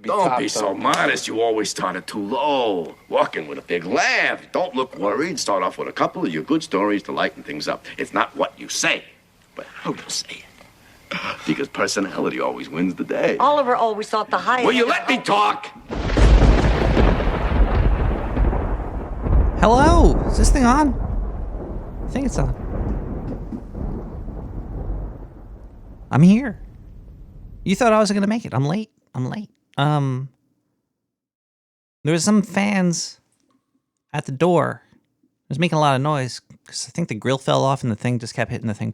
Don't be so modest. You always started too low. Walk in with a big laugh. Don't look worried. Start off with a couple of your good stories to lighten things up. It's not what you say, but how you say it. Because personality always wins the day. Oliver always thought the highest... Will you let me talk? Hello? Is this thing on? I think it's on. I'm here. You thought I wasn't going to make it. I'm late. There was some fans at the door. It was making a lot of noise because I think the grill fell off and the thing just kept hitting the thing.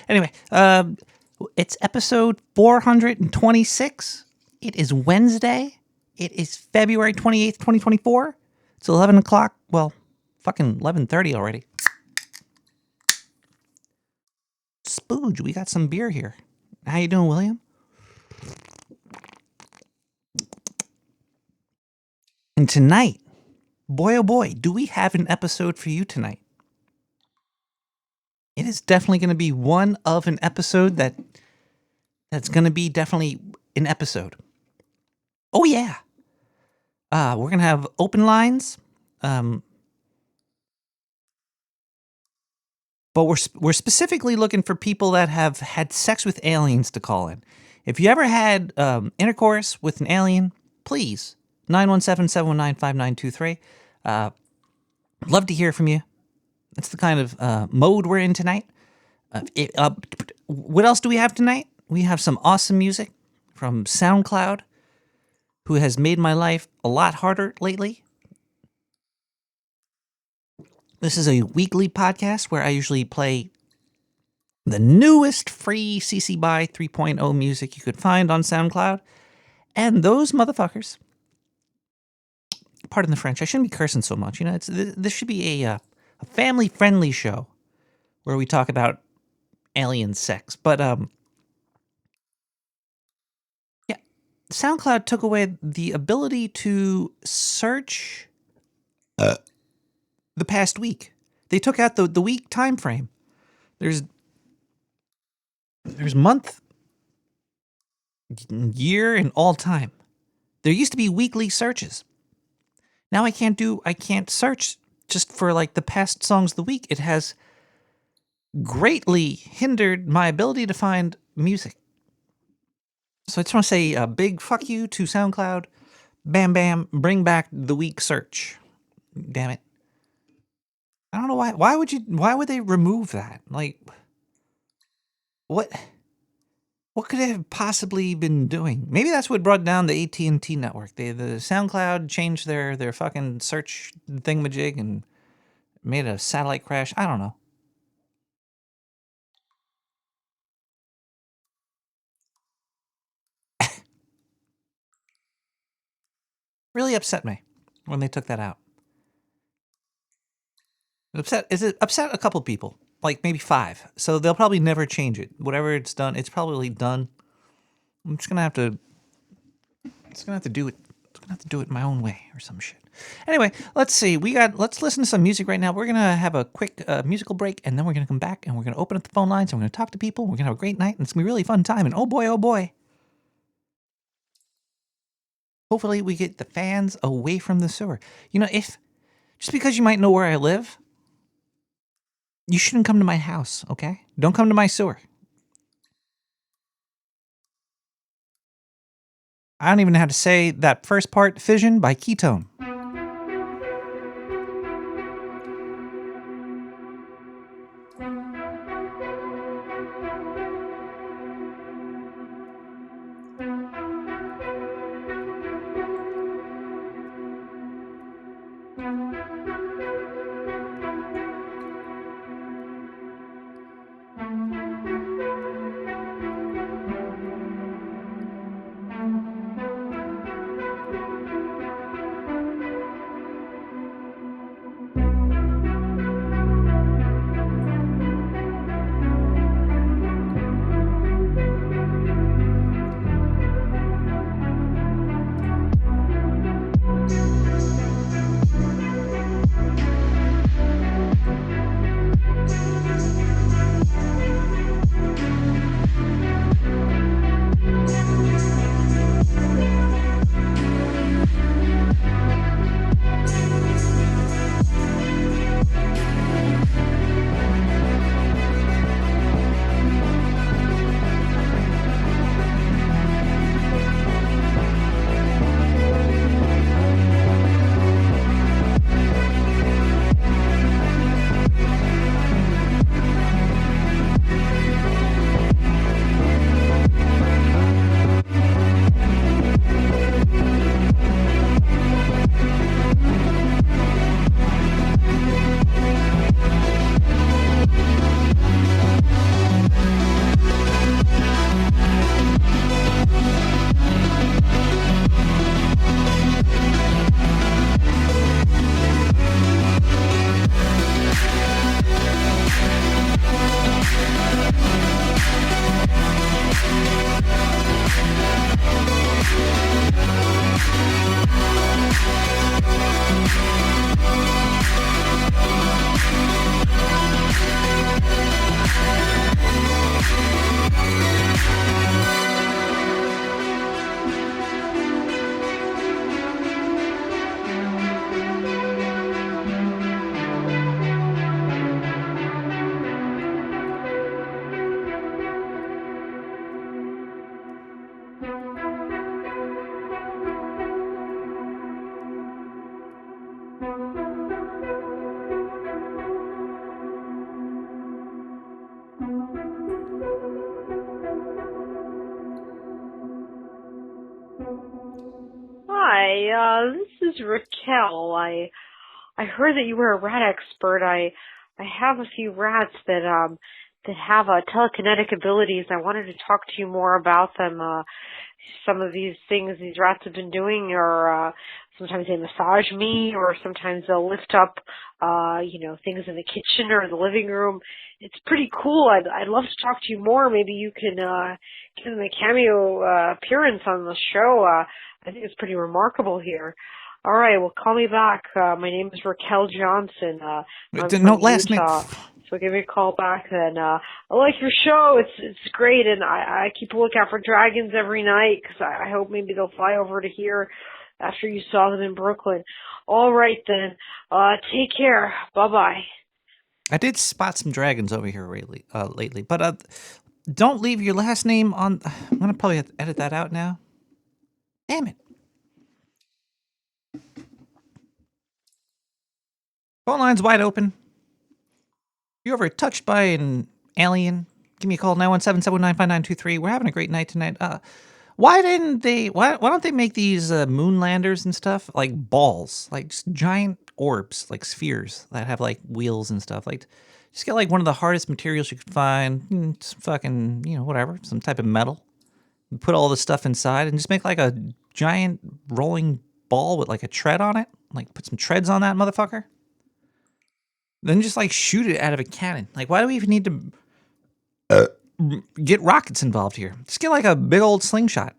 Anyway, it's episode 426. It is Wednesday. It is February 28th, 2024. It's 11 o'clock. Well, fucking 11:30 already. Spooge, we got some beer here. How you doing, William? And tonight, boy oh boy, do we have an episode for you tonight. It is definitely going to be one of an episode that's going to be definitely an episode. Oh yeah. We're going to have open lines. But we're specifically looking for people that have had sex with aliens to call in. If you ever had intercourse with an alien, please, 917-719-5923. Love to hear from you. That's the kind of mode we're in tonight. What else do we have tonight? We have some awesome music from SoundCloud, who has made my life a lot harder lately. This is a weekly podcast where I usually play the newest free CC BY 3.0 music you could find on SoundCloud. And those motherfuckers, pardon the French, I shouldn't be cursing so much. You know, this should be a family-friendly show where we talk about alien sex. But, yeah, SoundCloud took away the ability to search the past week. They took out the week time frame. There's month, year, and all time. There used to be weekly searches. Now I can't search just for like the past songs of the week. It has greatly hindered my ability to find music. So I just want to say a big fuck you to SoundCloud. Bam bam, bring back the week search. Damn it. I don't know why. Why would they remove that? Like, what could they have possibly been doing? Maybe that's what brought down the AT&T network. The SoundCloud changed their fucking search thingamajig and made a satellite crash. I don't know. Really upset me when they took that out. It upset a couple people, like maybe 5. So they'll probably never change it. Whatever it's done, it's probably done. I'm just gonna have to do it. I'm gonna have to do it my own way or some shit. Anyway, let's see. Let's listen to some music right now. We're gonna have a quick musical break, and then we're gonna come back and we're gonna open up the phone lines and we're gonna talk to people. We're gonna have a great night, and it's gonna be a really fun time. And oh boy, hopefully we get the fans away from the sewer. You know, just because you might know where I live, you shouldn't come to my house, okay? Don't come to my sewer. I don't even know how to say that first part, Fission by Ketone. This is Raquel. I heard that you were a rat expert. I have a few rats that have telekinetic abilities. I wanted to talk to you more about them. Some of these things these rats have been doing are sometimes they massage me, or sometimes they'll lift up things in the kitchen or in the living room. It's pretty cool. I'd love to talk to you more. Maybe you can give them a cameo appearance on the show. I think it's pretty remarkable here. All right, well, call me back. My name is Raquel Johnson. I'm No, from last Utah. name. So give me a call back then. I like your show. It's great, and I keep a lookout for dragons every night because I hope maybe they'll fly over to here after you saw them in Brooklyn. All right then. Take care. Bye-bye. I did spot some dragons over here lately, but don't leave your last name on. I'm gonna probably have to edit that out now. Damn it. Phone line's wide open. If you're ever touched by an alien, give me a call, 917-719-5923. We're having a great night tonight. Why don't they make these moon landers and stuff like balls, like just giant orbs, like spheres that have like wheels and stuff? Like, just get like one of the hardest materials you could find, some fucking, whatever, some type of metal. And put all the stuff inside and just make like a giant rolling ball with like a tread on it. Like, put some treads on that motherfucker. Then just like shoot it out of a cannon. Like, why do we even need to get rockets involved here? Just get like a big old slingshot.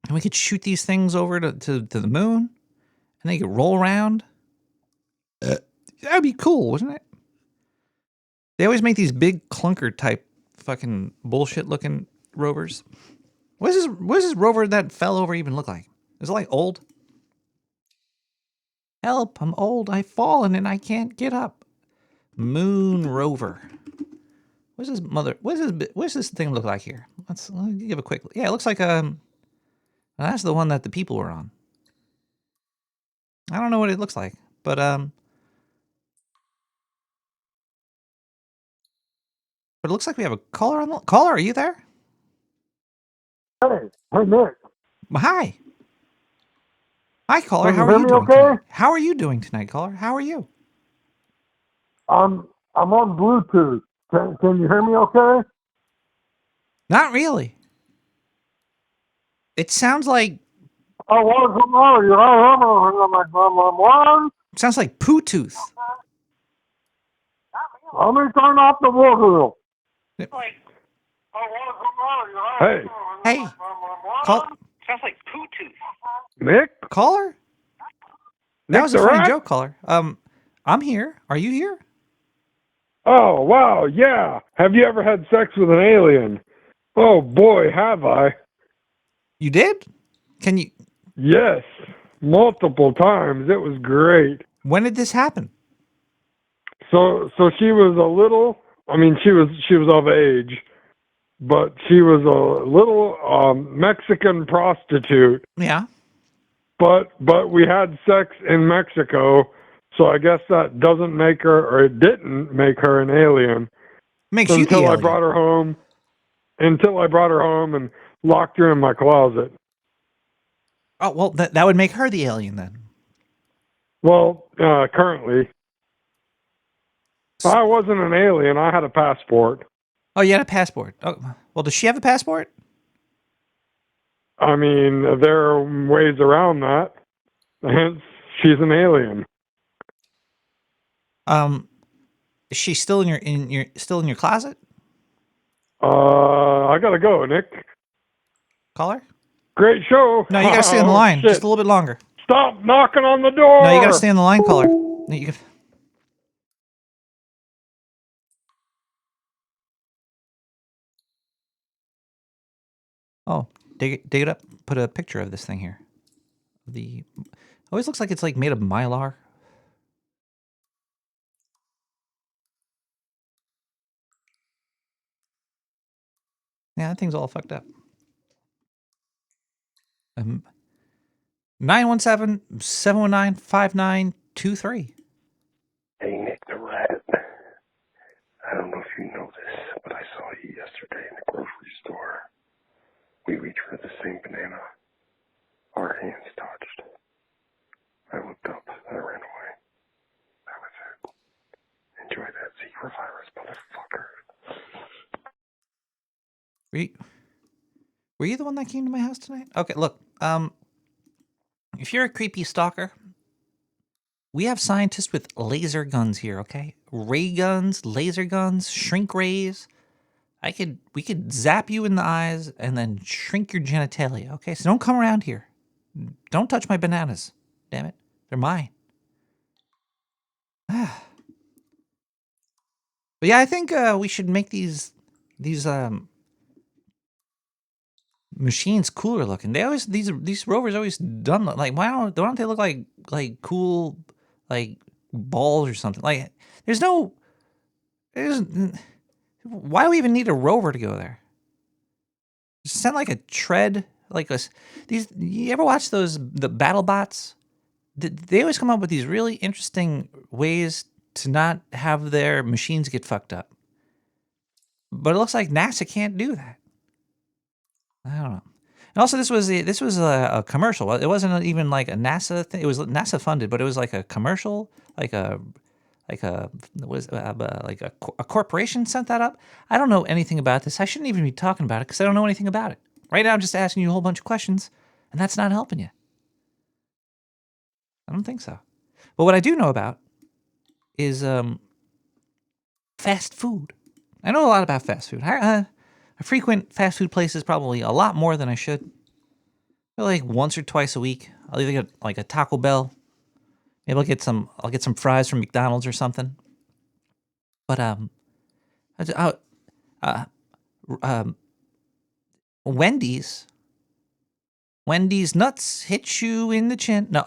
And we could shoot these things over to the moon. And they could roll around. That'd be cool, wouldn't it? They always make these big clunker type fucking bullshit looking rovers. What does this rover that fell over even look like? Is it like old? Help, I'm old. I've fallen and I can't get up. Moon rover. What's this thing look like here? Let's give a quick. Yeah, it looks like that's the one that the people were on. I don't know what it looks like, but it looks like we have a caller on the caller. Are you there? Hey, Nick. Hi. Hi, caller. Can How you are hear you me doing okay? tonight? How are you doing tonight, caller? How are you? I'm on Bluetooth. Can you hear me okay? Not really. It sounds like Oh, what's the matter? it sounds like poo tooth. Let me turn off the Bluetooth. Hey. Hey, call Sounds like poo tooth. Nick? caller. That Nick was a the funny rat? joke, caller. I'm here. Are you here? Oh, wow, yeah. Have you ever had sex with an alien? Oh, boy, have I. You did? Can you? Yes, multiple times. It was great. When did this happen? So she was a little, she was of age, but she was a little Mexican prostitute. Yeah. But we had sex in Mexico, so I guess that doesn't make her, or it didn't make her an alien. Makes you the Until I alien. brought her home and locked her in my closet. Oh, well, that would make her the alien then. Well, currently, I wasn't an alien. I had a passport. Oh, you had a passport. Oh, well, does she have a passport? There are ways around that. Hence, she's an alien. Is she still in your closet? I gotta go, Nick. Caller? Great show. No, you gotta stay on the line just a little bit longer. Stop knocking on the door. No, you gotta stay on the line, caller. No, you could. Oh, dig it up. Put a picture of this thing here. Always looks like it's like made of mylar. Yeah, that thing's all fucked up. 917-719-5923. Hey, Nick the Rat. I don't know if you know this, but I saw you yesterday in the grocery store. We reached for the same banana. Our hands touched. Were you, were you the one that came to my house tonight? Okay, look. If you're a creepy stalker, we have scientists with laser guns here, okay? Ray guns, laser guns, shrink rays. We could zap you in the eyes and then shrink your genitalia, okay? So don't come around here. Don't touch my bananas. Damn it. They're mine. But yeah, I think we should make these machines cooler looking. They always these rovers always done like why don't they look like cool like balls or something? Like there's why do we even need a rover to go there? Just send like a tread like these. You ever watch the battle bots? They always come up with these really interesting ways to not have their machines get fucked up. But it looks like NASA can't do that. I don't know. And also, this was a commercial. It wasn't even like a NASA thing. It was NASA funded, but it was like a commercial, like a corporation sent that up. I don't know anything about this. I shouldn't even be talking about it because I don't know anything about it. Right now, I'm just asking you a whole bunch of questions, and that's not helping you. I don't think so. But what I do know about is fast food. I know a lot about fast food. I frequent fast food places probably a lot more than I should. Like once or twice a week. I'll either get like a Taco Bell. Maybe I'll get some fries from McDonald's or something. But Wendy's nuts hit you in the chin. No,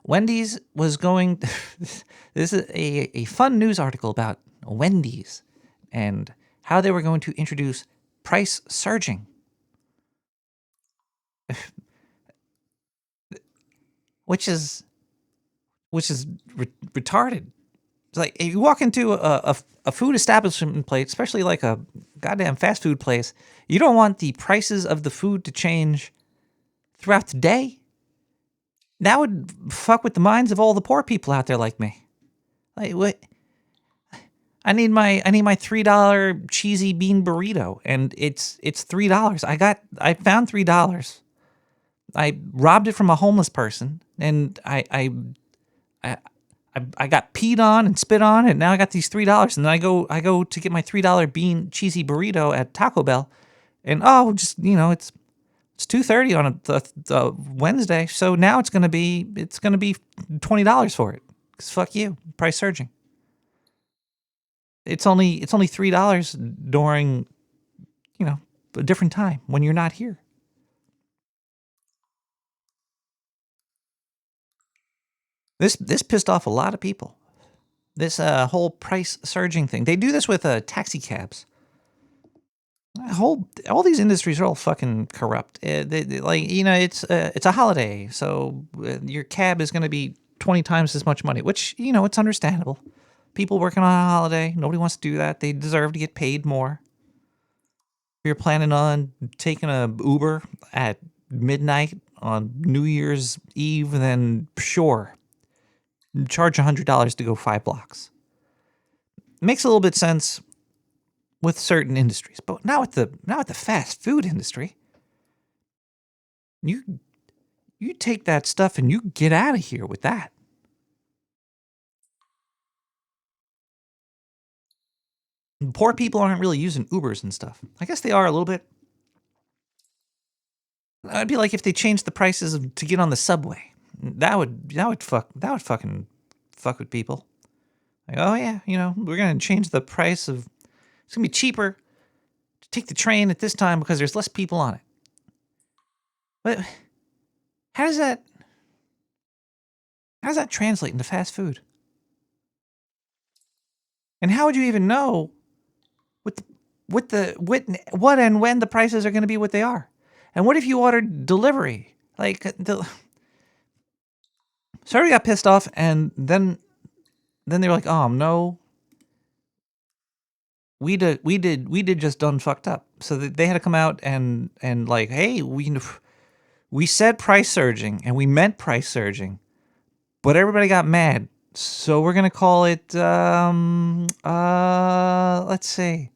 Wendy's was going. This is a fun news article about Wendy's and how they were going to introduce price surging. Which is retarded. It's like if you walk into a food establishment place, especially like a goddamn fast food place, you don't want the prices of the food to change throughout the day. That would fuck with the minds of all the poor people out there like me. Like what? I need my $3 cheesy bean burrito, and it's $3. I found $3. I robbed it from a homeless person, and I got peed on and spit on, and now I got these $3. And then I go to get my $3 bean cheesy burrito at Taco Bell, and it's 2:30 on a Wednesday, so now it's gonna be $20 for it. 'Cause fuck you, price surging. It's only $3 during a different time when you're not here. This pissed off a lot of people. This whole price surging thing. They do this with taxi cabs. All these industries are all fucking corrupt. It's a holiday, so your cab is going to be 20 times as much money, which it's understandable. People working on a holiday, nobody wants to do that. They deserve to get paid more. If you're planning on taking a Uber at midnight on New Year's Eve, then sure, charge $100 to go 5 blocks. It makes a little bit sense with certain industries, but not with the fast food industry. You take that stuff and you get out of here with that. Poor people aren't really using Ubers and stuff. I guess they are a little bit. It'd be like if they changed the prices to get on the subway. That would fucking fuck with people. Like, oh yeah, we're gonna change the price of. It's gonna be cheaper to take the train at this time because there's less people on it. But how does that translate into fast food? And how would you even know what and when the prices are going to be what they are? And what if you ordered delivery? So I already got pissed off, and then they were like, "Oh no, we did just done fucked up." So they had to come out and like, "Hey, we said price surging and we meant price surging, but everybody got mad, so we're gonna call it let's see,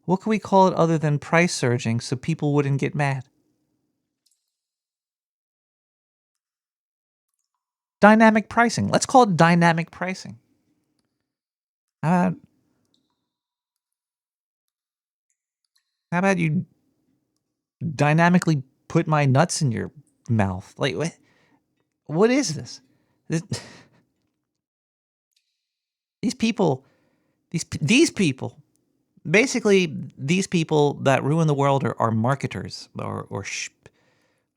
What can we call it other than price surging so people wouldn't get mad? Dynamic pricing. Let's call it dynamic pricing. How about you dynamically put my nuts in your mouth? Like, what is this? These people, these people, basically, these people that ruin the world are marketers or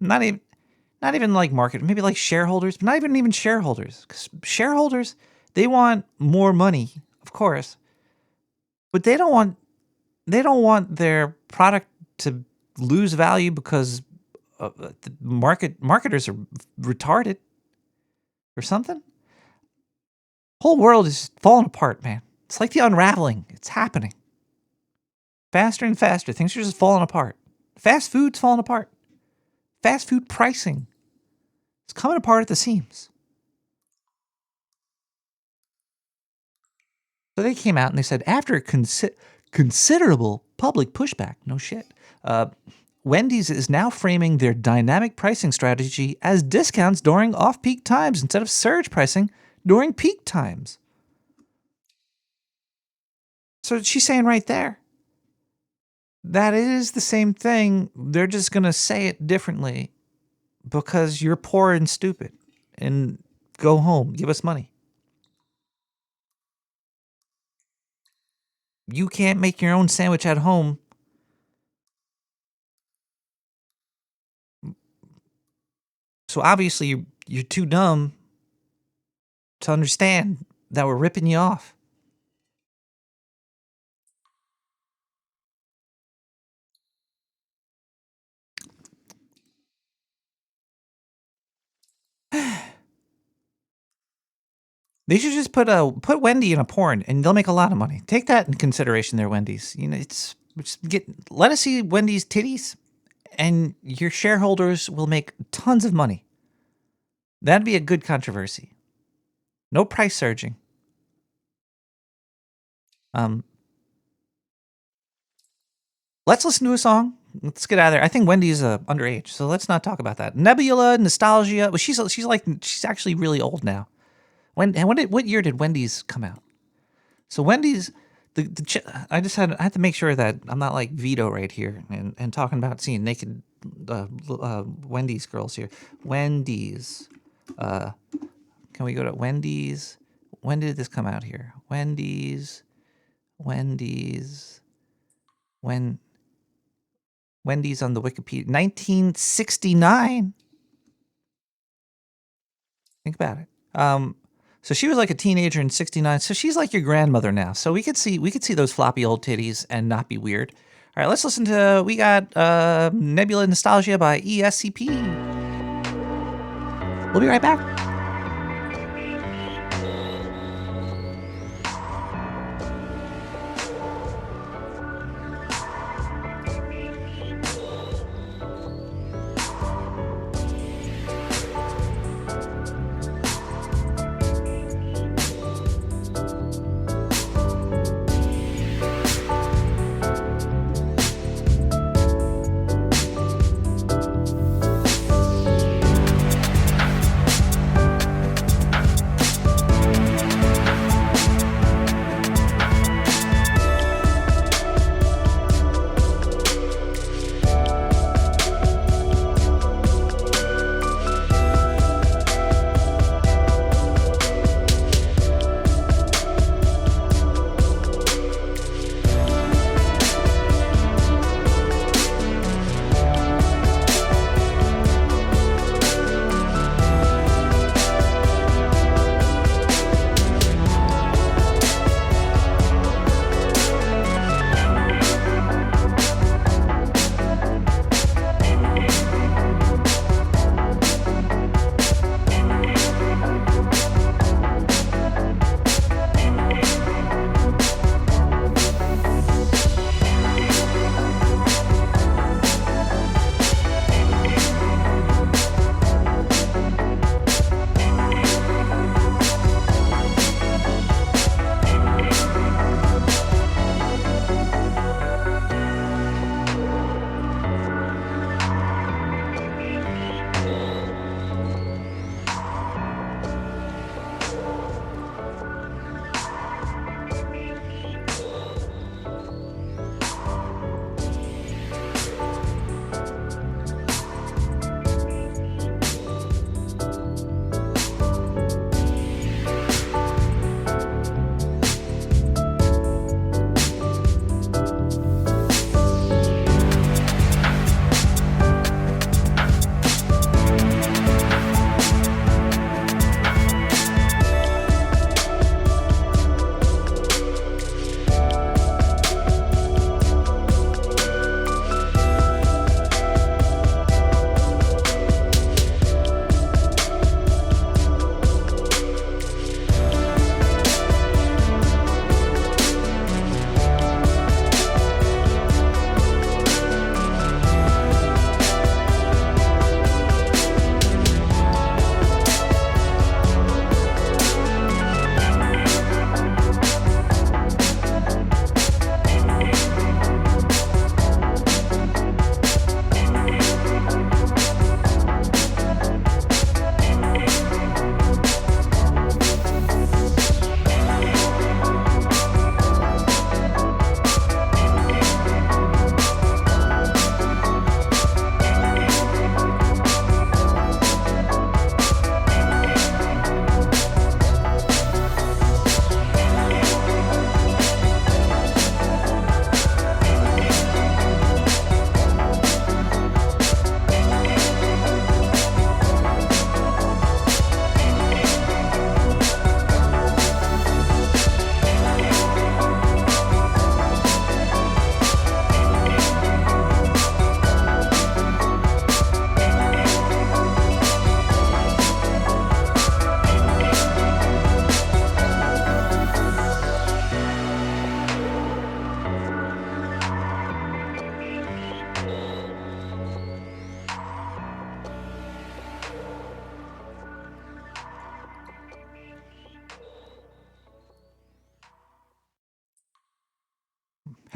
not even like market, maybe like shareholders, but not even shareholders. 'Cause shareholders, they want more money, of course, but they don't want their product to lose value because the marketers are retarded or something. Whole world is falling apart, man. It's like the unraveling. It's happening faster and faster. Things are just falling apart. Fast food's falling apart. Fast food pricing, it's coming apart at the seams. So they came out and they said, after considerable public pushback, no shit, Wendy's is now framing their dynamic pricing strategy as discounts during off-peak times instead of surge pricing during peak times. So she's saying right there that it is the same thing. They're just going to say it differently because you're poor and stupid. And go home. Give us money. You can't make your own sandwich at home. So obviously you're too dumb to understand that we're ripping you off. They should just put Wendy in a porn, and they'll make a lot of money. Take that in consideration, there, Wendy's. You know, let us see Wendy's titties, and your shareholders will make tons of money. That'd be a good controversy. No price surging. Let's listen to a song. Let's get out of there. I think Wendy's underage, so let's not talk about that. Nebula, Nostalgia. Well, she's actually really old now. What year did Wendy's come out? So Wendy's, I had to make sure that I'm not like Vito right here and talking about seeing naked Wendy's girls here. Wendy's. Can we go to Wendy's? When did this come out here? Wendy's. Wendy's on the Wikipedia. 1969. Think about it. So she was like a teenager in 69. So she's like your grandmother now. So we could see those floppy old titties and not be weird. All right, let's listen to, we got Nebula Nostalgia by ESCP. We'll be right back.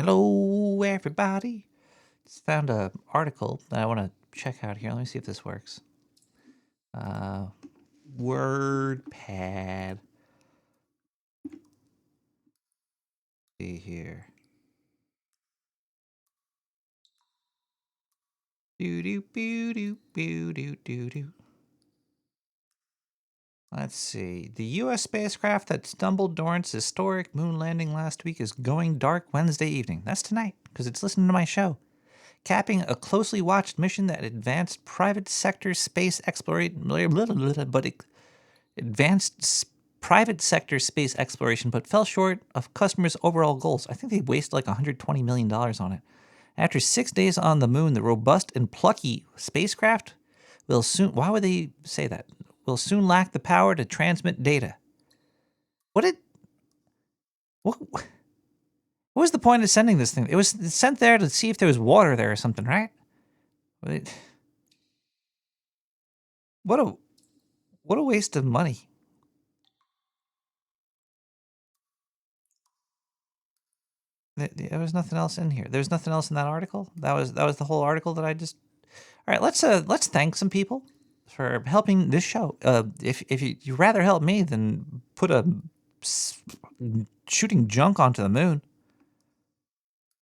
Hello, everybody. Just found an article that I want to check out here. Let me see if this works. WordPad. See here. Do. Let's see. The U.S. spacecraft that stumbled during its historic moon landing last week is going dark Wednesday evening. That's tonight, because it's listening to my show. Capping a closely watched mission that advanced private sector space exploration, but fell short of customers' overall goals. I think they wasted like $120 million on it. After 6 days on the moon, the robust and plucky spacecraft will soon. Why would they say that? Will soon lack the power to transmit data. What was the point of sending this thing? It was sent there to see if there was water there or something, right? What a waste of money. There was nothing else in here. There's nothing else in that article. That was the whole article that I just. All right, let's thank some people for helping this show. If you'd rather help me than put shooting junk onto the moon,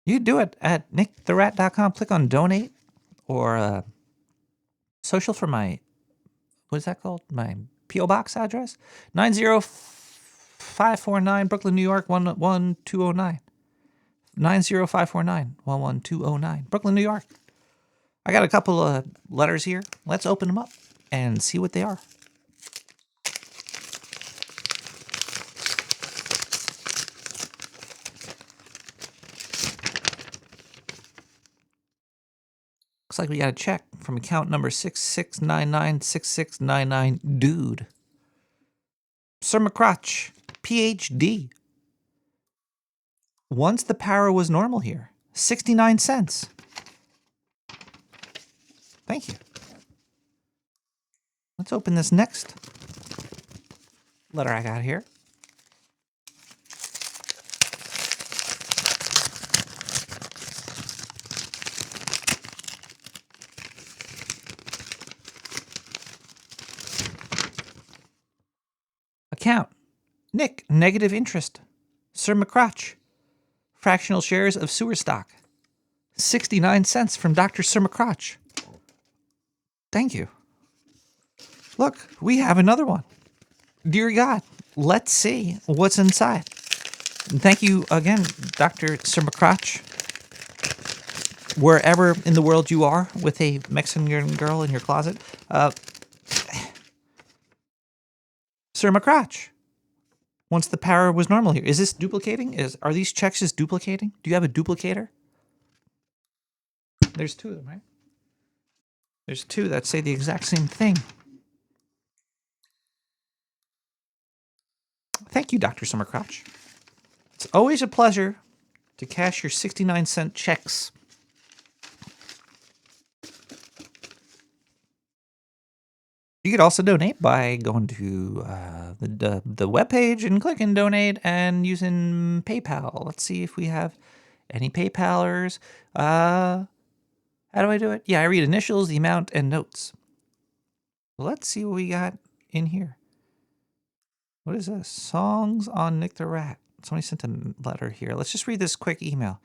you do it at nicktherat.com. Click on donate or social for my, what is that called? My P.O. Box address? 90549 Brooklyn, New York, 11209. 90549 11209 Brooklyn, New York. I got a couple of letters here. Let's open them up and see what they are. Looks like we got a check from account number 66996699 Dude. Sir McCrotch, PhD. Once the power was normal here. 69 cents. Thank you. Let's open this next letter I got here. Account. Nick, negative interest. Sir McCrotch. Fractional shares of sewer stock. 69 cents from Dr. Sir McCrotch. Thank you. Look, we have another one. Dear God, let's see what's inside. Thank you again, Dr. Sir McCrotch. Wherever in the world you are with a Mexican girl in your closet. Sir McCrotch. Once the power was normal here. Is this duplicating? Are these checks just duplicating? Do you have a duplicator? There's two of them, right? There's two that say the exact same thing. Thank you, Dr. Sir McCrotch. It's always a pleasure to cash your 69-cent checks. You could also donate by going to the webpage and clicking donate and using PayPal. Let's see if we have any PayPalers. How do I do it? Yeah, I read initials, the amount, and notes. Let's see what we got in here. What is this? Songs on Nick the Rat. Somebody sent a letter here. Let's just read this quick email.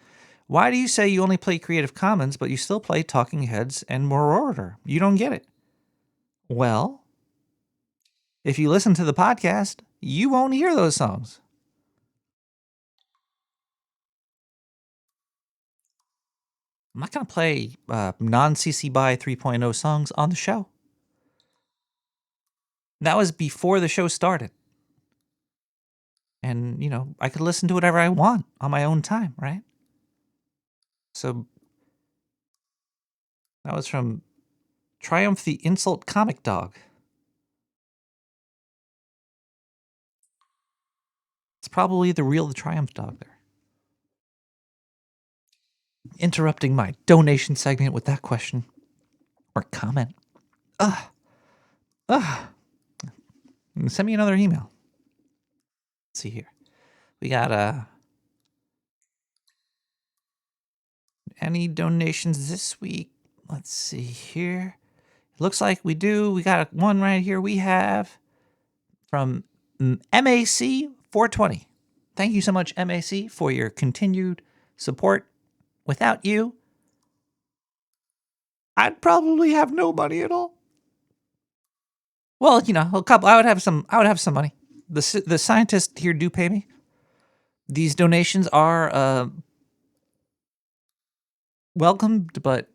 Why do you say you only play Creative Commons, but you still play Talking Heads and Marauder? You don't get it. Well, if you listen to the podcast, you won't hear those songs. I'm not going to play non-CC BY 3.0 songs on the show. That was before the show started. And, I could listen to whatever I want on my own time, right? So that was from Triumph the Insult Comic Dog. It's probably the real Triumph Dog there. Interrupting my donation segment with that question or comment. Send me another email. Let's see here. We got any donations this week? Let's see here. It looks like we do. We got one right here. We have from MAC 420. Thank you so much, MAC, for your continued support. Without you, I'd probably have no money at all. Well, you know, a couple. I would have some money. The scientists here do pay me. These donations are welcomed, but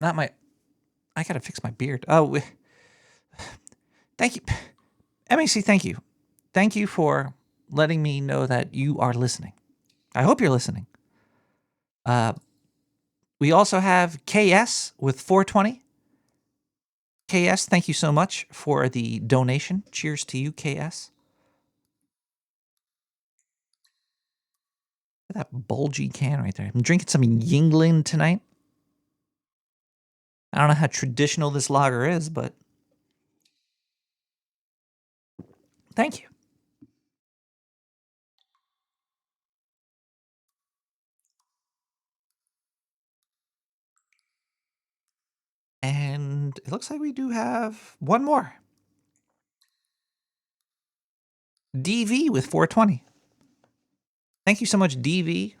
not my. I gotta fix my beard. Oh, thank you, MAC. Thank you for letting me know that you are listening. I hope you're listening. We also have KS with 420. KS, thank you so much for the donation. Cheers to you, KS. Look at that bulgy can right there. I'm drinking some Yingling tonight. I don't know how traditional this lager is, but thank you. And it looks like we do have one more. DV with 420. Thank you so much, DV,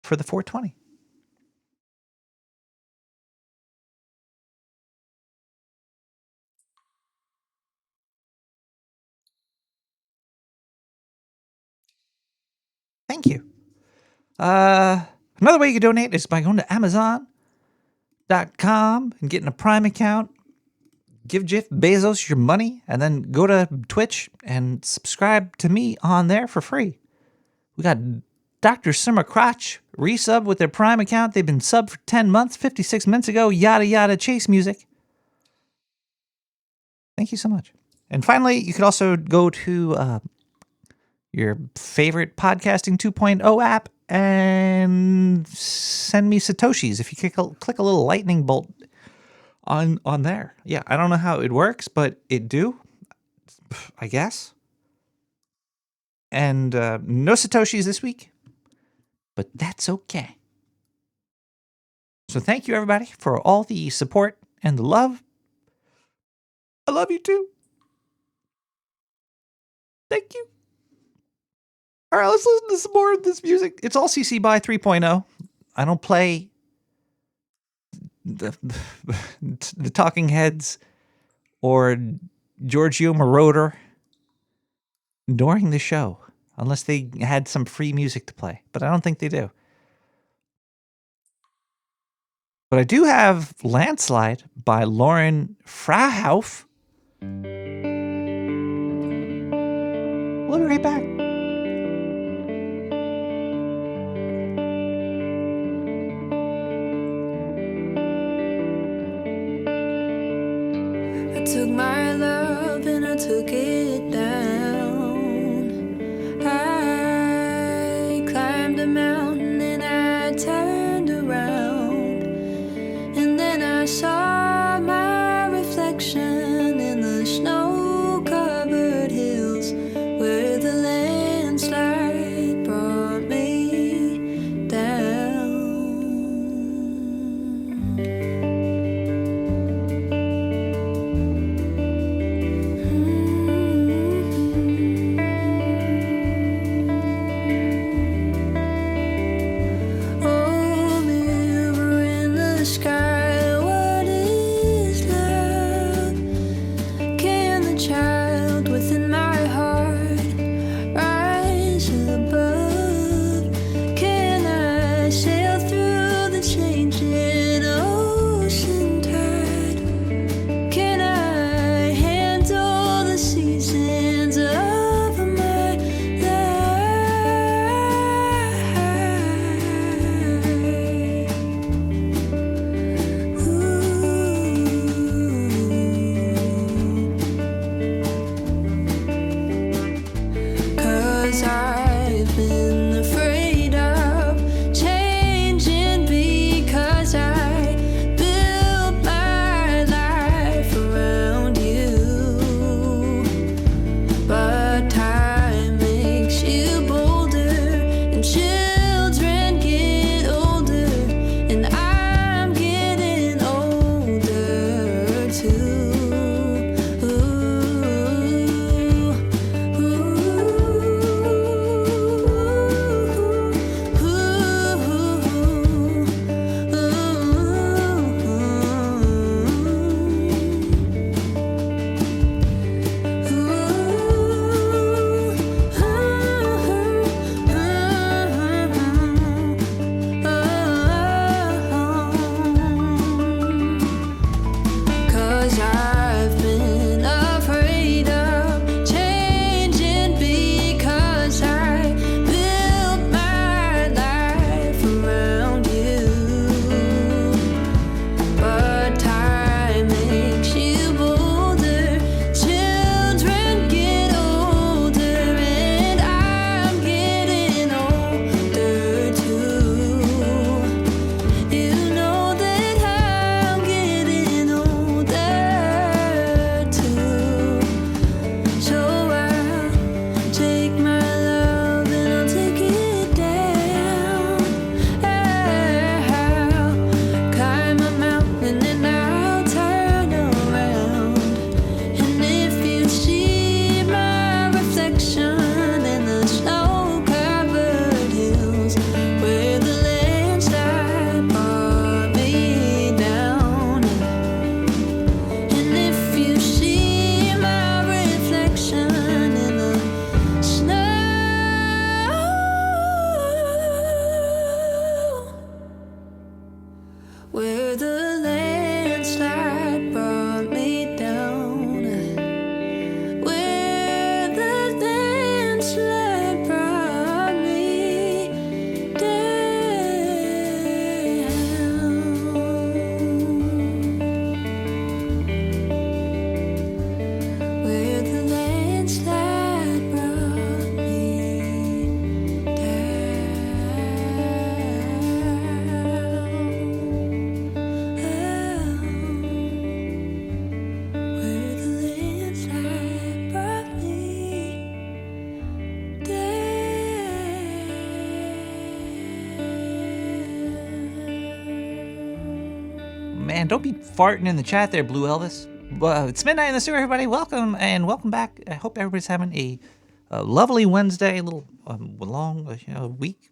for the 420. Thank you. Another way you can donate is by going to Amazon.com and getting a Prime account. Give Jeff Bezos your money, and then go to Twitch and subscribe to me on there for free. We got Dr. Summer Crotch resub with their Prime account. They've been subbed for 10 months, 56 minutes ago. Yada yada chase music. Thank you so much. And finally, you could also go to your favorite podcasting 2.0 app and send me Satoshis if you click a little lightning bolt on there. Yeah, I don't know how it works, but it do, I guess. And no Satoshis this week, but that's okay. So thank you, everybody, for all the support and the love. I love you too. Thank you. All right, let's listen to some more of this music. It's all CC by 3.0. I don't play the Talking Heads or Giorgio Moroder during the show, unless they had some free music to play. But I don't think they do. But I do have Landslide by Lauren Frahauf. We'll be right back. I took my love and I took it down. I climbed a mountain and I turned around. And then I saw my reflection in the snow-covered hills where the landslide brought me down. Oh, river in the sky, what man, don't be farting in the chat there, Blue Elvis. It's midnight in the sewer, everybody. Welcome and welcome back. I hope everybody's having a lovely Wednesday, a little long week.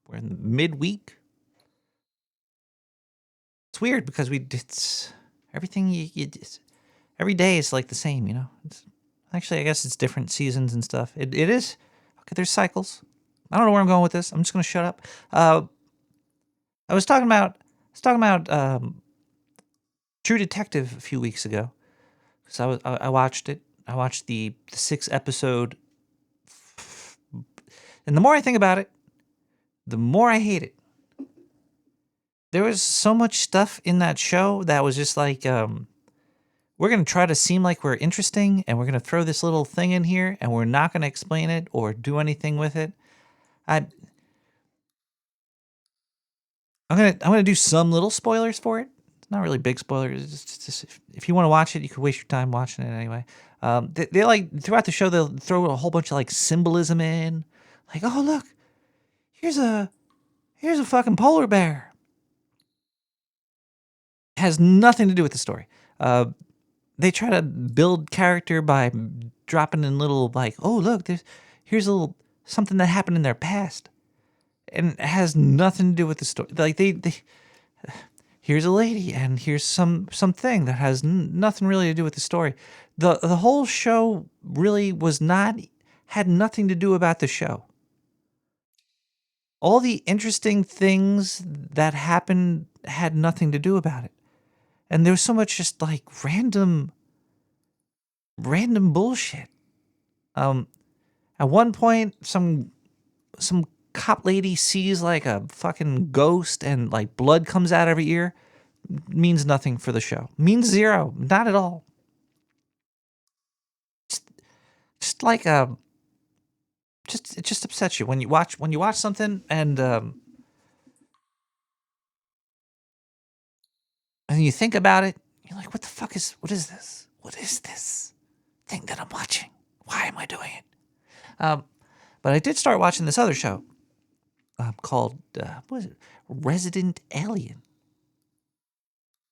We're in the midweek. It's weird because it's everything every day is like the same, you know. Actually, I guess it's different seasons and stuff. It is okay. There's cycles. I don't know where I'm going with this. I'm just gonna shut up. I was talking about True Detective a few weeks ago because I watched it. I watched the 6 episode, and the more I think about it, the more I hate it. There was so much stuff in that show that was just like, we're going to try to seem like we're interesting, and we're going to throw this little thing in here, and we're not going to explain it or do anything with it. I'm gonna do some little spoilers for it. It's not really big spoilers. It's just if you want to watch it, you could waste your time watching it anyway. They like throughout the show they'll throw a whole bunch of like symbolism in, like, oh look, here's a fucking polar bear. It has nothing to do with the story. They try to build character by dropping in little like, oh look, here's a little something that happened in their past, and it has nothing to do with the story. Like they here's a lady and here's something that has nothing really to do with the story. The whole show really had nothing to do about the show. All the interesting things that happened had nothing to do about it. And there was so much just like random bullshit. At one point some cop lady sees like a fucking ghost and like blood comes out of her ear. Means nothing for the show. Means zero. Not at all. Just like it just upsets you when you watch something and you think about it. You're like, what is this? What is this thing that I'm watching? Why am I doing it? But I did start watching this other show called what is it? Resident Alien.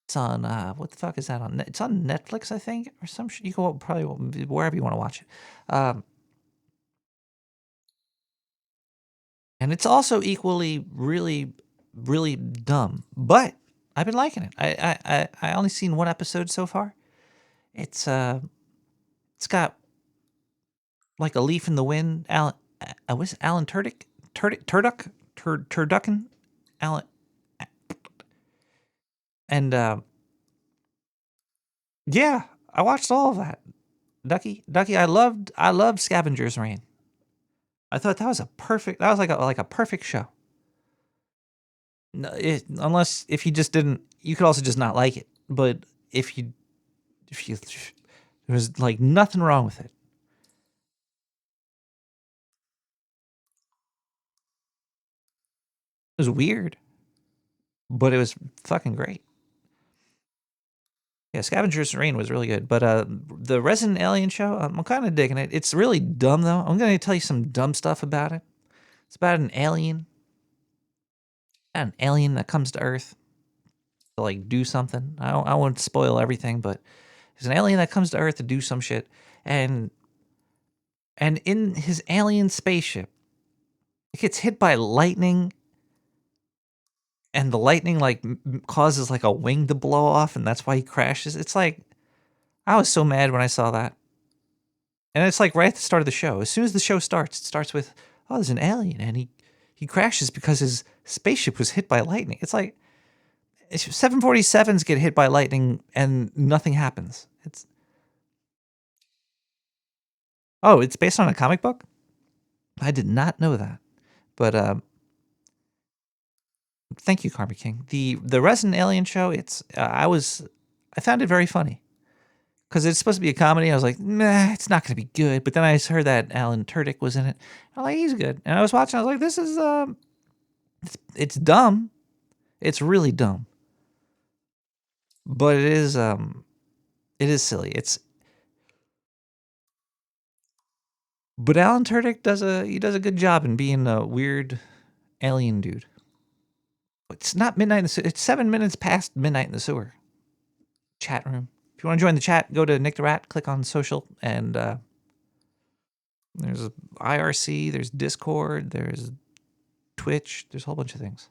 It's on what the fuck is that on? It's on Netflix, I think, or some shit. You can probably wherever you want to watch it. And it's also equally really, really dumb. But I've been liking it. I only seen one episode so far. It's got like a leaf in the wind. Was it Alan Turducken, Alan, and yeah, I watched all of that. Ducky, I loved Scavenger's Reign. I thought that was like a perfect show. No, unless if you just didn't, you could also just not like it. But if you, there was like nothing wrong with it. It was weird, but it was fucking great. Yeah, Scavenger's Reign was really good. But the Resident Alien show, I'm kind of digging it. It's really dumb, though. I'm going to tell you some dumb stuff about it. It's about an alien that comes to Earth to, like, do something. I won't spoil everything, but there's an alien that comes to Earth to do some shit. And in his alien spaceship, it gets hit by lightning, and the lightning like causes like a wing to blow off, and that's why he crashes. It's like, I was so mad when I saw that. And it's like right at the start of the show. As soon as the show starts, it starts with, oh, there's an alien, and he crashes because his spaceship was hit by lightning. It's like 747s get hit by lightning and nothing happens. It's based on a comic book? I did not know that. But thank you, Karma King. The Resident Alien show, I found it very funny. Because it's supposed to be a comedy. I was like, nah, it's not going to be good. But then I heard that Alan Tudyk was in it. I'm like, he's good. And I was watching, I was like, this is, it's dumb. It's really dumb. But it is silly. But Alan Tudyk does a good job in being a weird alien dude. It's not midnight in the sewer. It's 7 minutes past midnight in the sewer. Chat room. If you want to join the chat, go to Nick the Rat, click on social, and there's IRC, there's Discord, there's Twitch, there's a whole bunch of things.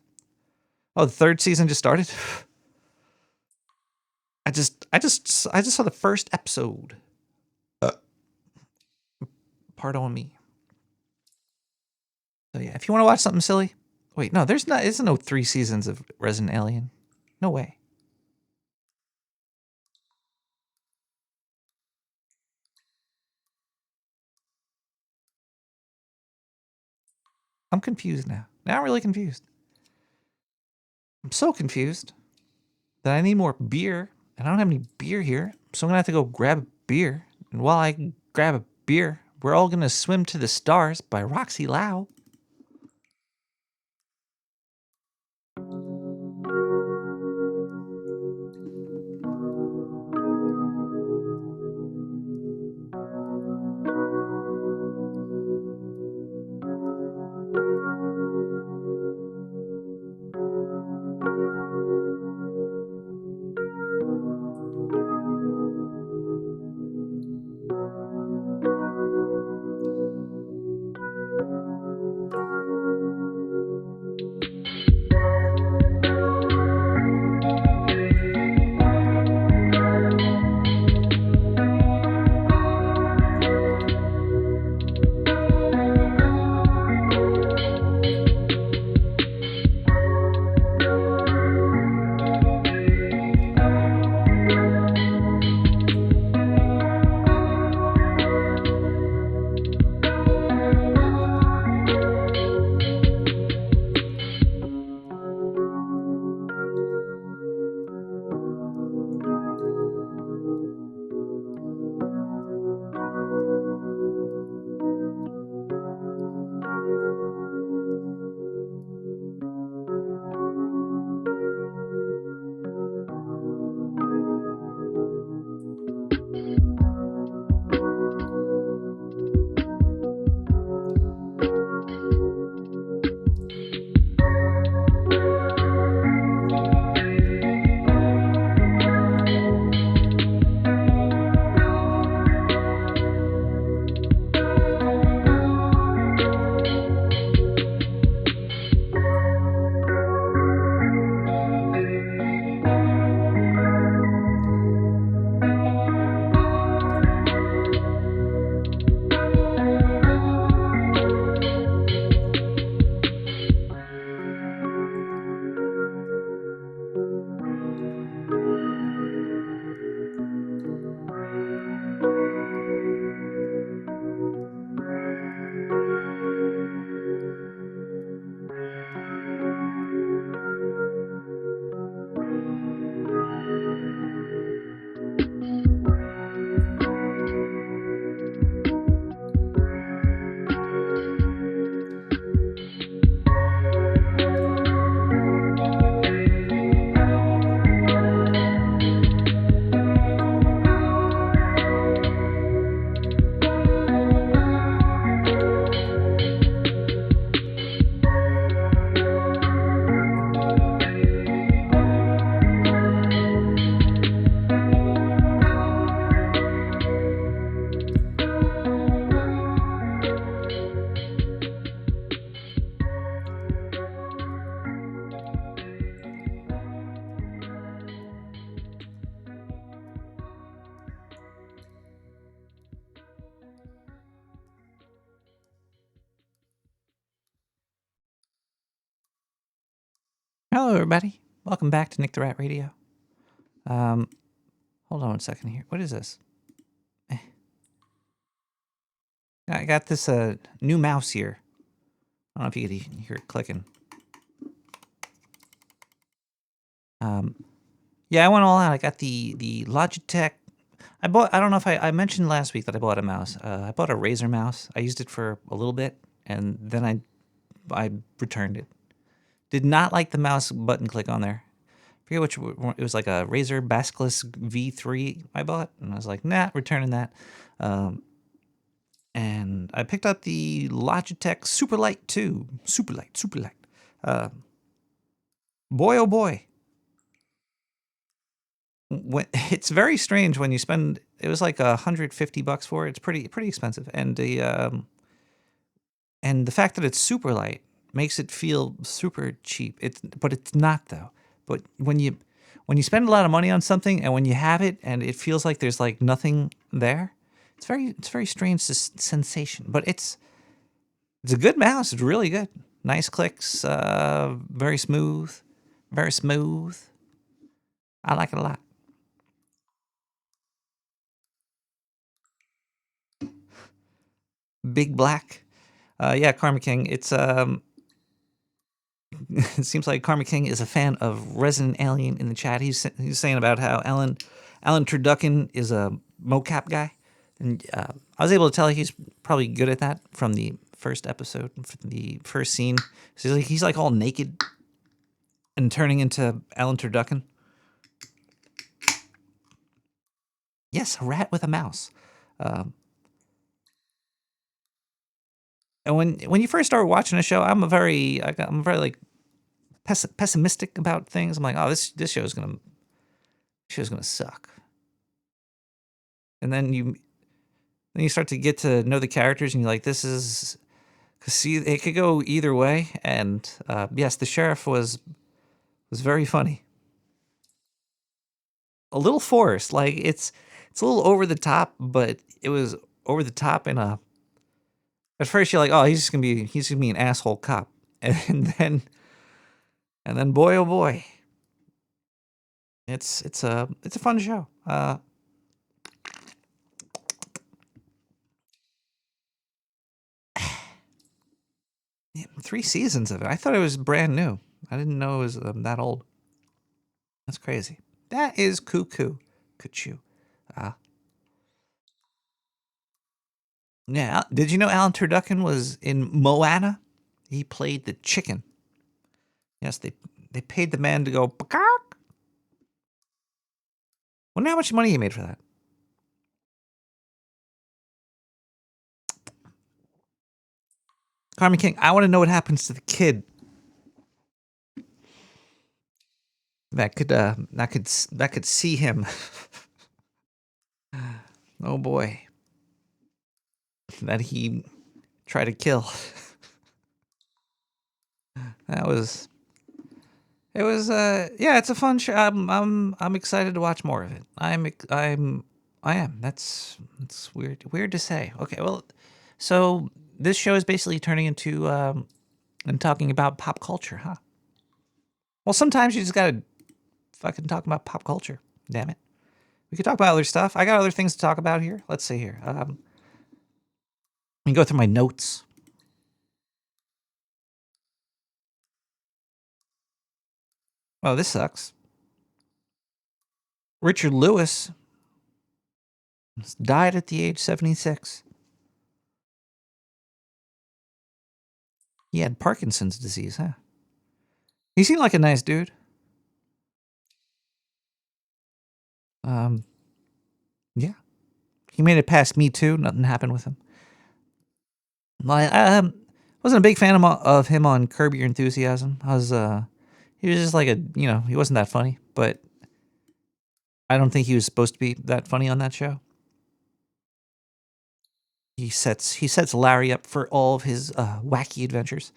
Oh, the third season just started? I just saw the first episode. Pardon me. So yeah, if you want to watch something silly, wait, no, there's no 3 seasons of Resident Alien. No way. I'm confused now. Now I'm really confused. I'm so confused that I need more beer, and I don't have any beer here, so I'm gonna have to go grab a beer. And while I grab a beer, we're all gonna swim to the stars by Roxy Lau. Hello, everybody. Welcome back to Nick the Rat Radio. Hold on one second here. What is this? I got this new mouse here. I don't know if you could hear it clicking. Yeah, I went all out. I got the Logitech. I don't know if I mentioned last week that I bought a mouse. I bought a Razer mouse. I used it for a little bit, and then I returned it. Did not like the mouse button click on there. I forget which, it was like a Razer Basculus V3 I bought, and I was like, nah, returning that. And I picked up the Logitech Superlight 2. Superlight. boy, oh boy. It's very strange when you spend. It was like $150 for it. It's pretty expensive, and the fact that it's super light makes it feel super cheap. But it's not though. But when you spend a lot of money on something and when you have it and it feels like there's like nothing there, it's very strange sensation. But it's a good mouse. It's really good. Nice clicks. Very smooth. Very smooth. I like it a lot. Big Black. Yeah, Karma King. It's it seems like Karma King is a fan of Resident Alien in the chat. He's saying about how Alan Turducken is a mocap guy, and I was able to tell he's probably good at that from the first episode, from the first scene. So he's like all naked and turning into Alan Turducken. Yes, a rat with a mouse. And when you first start watching a show, I'm very like pessimistic about things. I'm like, oh, this show's gonna suck. And then you start to get to know the characters, and you're like, this is, cause see, it could go either way. And yes, the sheriff was very funny. A little forced, like it's a little over the top, but it was over the top in a. At first, you're like, oh, he's gonna be an asshole cop, and then boy, oh boy, it's a fun show. 3 seasons of it. I thought it was brand new. I didn't know it was that old. That's crazy. That is cuckoo. Cuckoo. Yeah. Did you know Alan Turducken was in Moana? He played the chicken. Yes, they paid the man to go. Peacock. Wonder how much money he made for that. Carmen King, I want to know what happens to the kid that could see him. Oh boy, that he tried to kill. It was yeah, it's a fun show. I'm excited to watch more of it. I am. That's weird to say. Okay, well, so this show is basically turning into and talking about pop culture, huh? Well, sometimes you just gotta fucking talk about pop culture. Damn it. We could talk about other stuff. I got other things to talk about here. Let's see here. Let me go through my notes. Oh, this sucks. Richard Lewis died at the age 76. He had Parkinson's disease, huh? He seemed like a nice dude. Yeah. He made it past Me Too. Nothing happened with him. I wasn't a big fan of him on Curb Your Enthusiasm. He was just like he wasn't that funny, but I don't think he was supposed to be that funny on that show. He sets Larry up for all of his wacky adventures.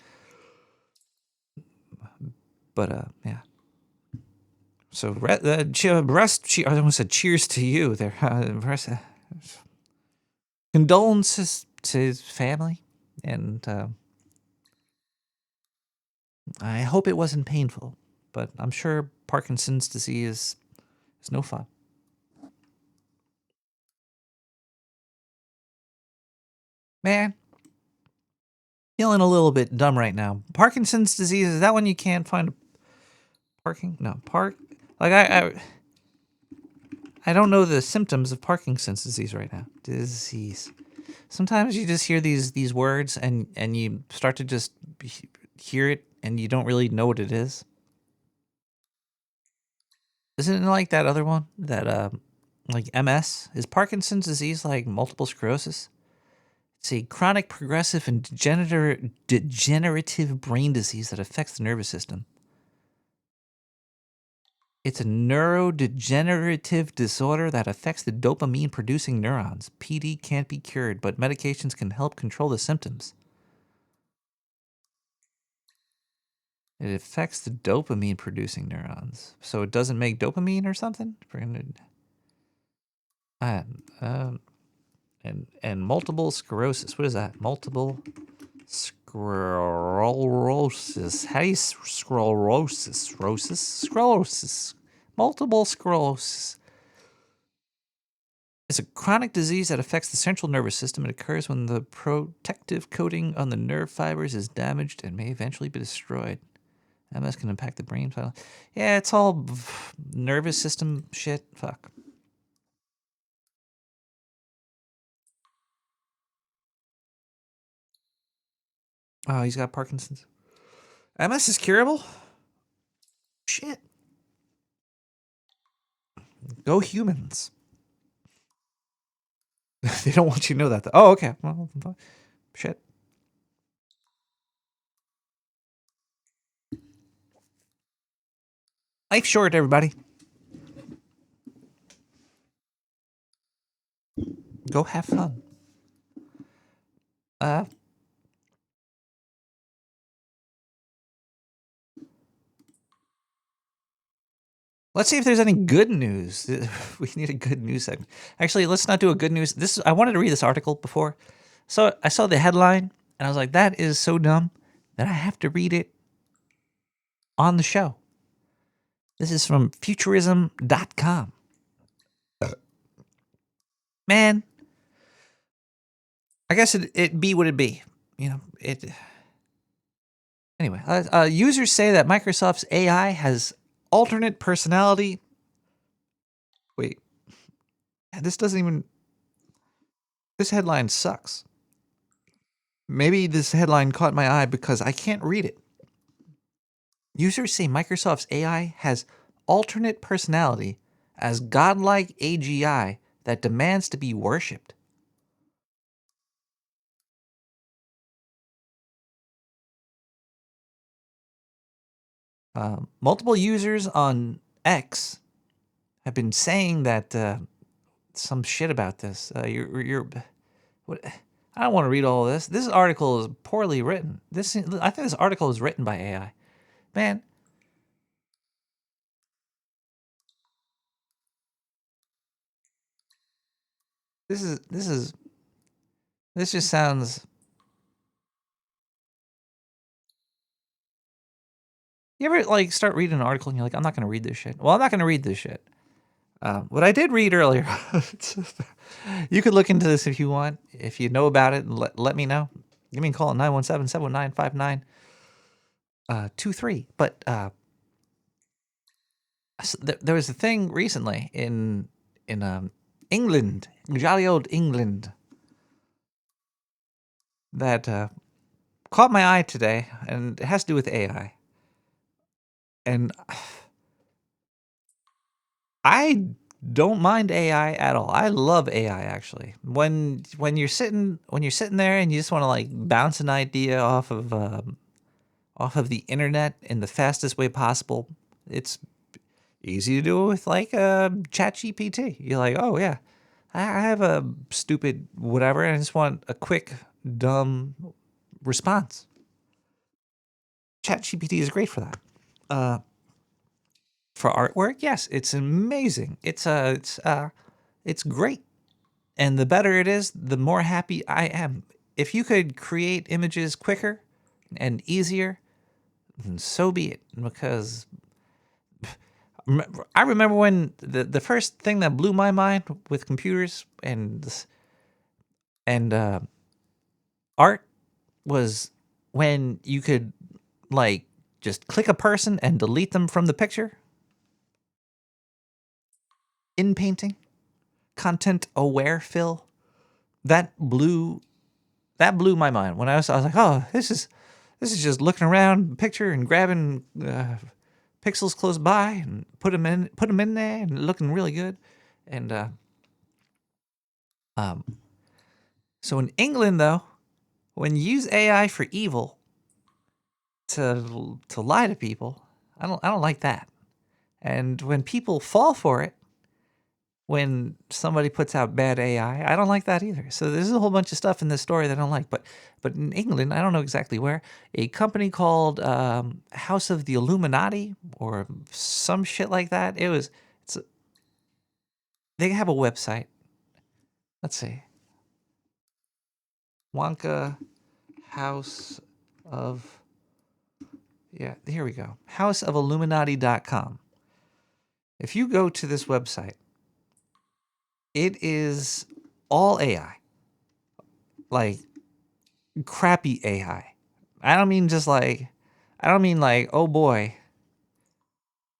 But yeah. So I almost said cheers to you there. Condolences to his family, and I hope it wasn't painful. But I'm sure Parkinson's disease is no fun. Man, feeling a little bit dumb right now. Parkinson's disease, is that one you can't find parking? No, like I don't know the symptoms of Parkinson's disease right now. Disease. Sometimes you just hear these words and you start to just hear it and you don't really know what it is. Isn't it like that other one that like MS? Is Parkinson's disease like multiple sclerosis? It's a chronic, progressive, and degenerative brain disease that affects the nervous system. It's a neurodegenerative disorder that affects the dopamine-producing neurons. PD can't be cured, but medications can help control the symptoms. It affects the dopamine-producing neurons, so it doesn't make dopamine or something. And multiple sclerosis. What is that? Multiple sclerosis. How do you sclerosis? Sclerosis. Multiple sclerosis. It's a chronic disease that affects the central nervous system. It occurs when the protective coating on the nerve fibers is damaged and may eventually be destroyed. MS can impact the brain. Yeah, it's all nervous system shit. Fuck. Oh, he's got Parkinson's. MS is curable? Shit. Go humans. They don't want you to know that, though. Oh, okay. Well, shit. Life's short, everybody. Go have fun. Let's see if there's any good news. We need a good news segment. Actually, let's not do a good news. I wanted to read this article before. So I saw the headline, and I was like, that is so dumb that I have to read it on the show. This is from futurism.com. Man, I guess it be what it be. You know, it. Anyway, users say that Microsoft's AI has alternate personality. Wait, this headline sucks. Maybe this headline caught my eye because I can't read it. Users say Microsoft's AI has alternate personality as godlike AGI that demands to be worshipped. Multiple users on X have been saying that some shit about this. What? I don't want to read all of this. This article is poorly written. I think this article is written by AI. Man. This just sounds. You ever like start reading an article and you're like, I'm not going to read this shit. Well, I'm not going to read this shit. What I did read earlier, you could look into this if you want. If you know about it, let me know. Give me a call at 917-719-5923. But there was a thing recently in England, jolly old England, that caught my eye today, and it has to do with AI. And I don't mind AI at all. I love AI actually. When you're sitting there and you just want to like bounce an idea off of the internet in the fastest way possible, it's easy to do it with like ChatGPT. You're like, oh yeah, I have a stupid whatever, and I just want a quick dumb response. ChatGPT is great for that. For artwork, yes, it's amazing. It's great. And the better it is, the more happy I am. If you could create images quicker and easier, then so be it. Because I remember when the first thing that blew my mind with computers and art was when you could like just click a person and delete them from the picture. In painting, content aware fill, that blew my mind. When I was like, oh, this is just looking around picture and grabbing pixels close by and put them in there and looking really good. And so in England though, when you use AI for evil to lie to people, I don't like that. And when people fall for it, when somebody puts out bad AI, I don't like that either. So there's a whole bunch of stuff in this story that I don't like. But in England, I don't know exactly where, a company called House of the Illuminati or some shit like that. They have a website. Let's see. Wonka House of, yeah, here we go. Houseofilluminati.com. If you go to this website, it is all AI. Like crappy AI. I don't mean like, oh boy,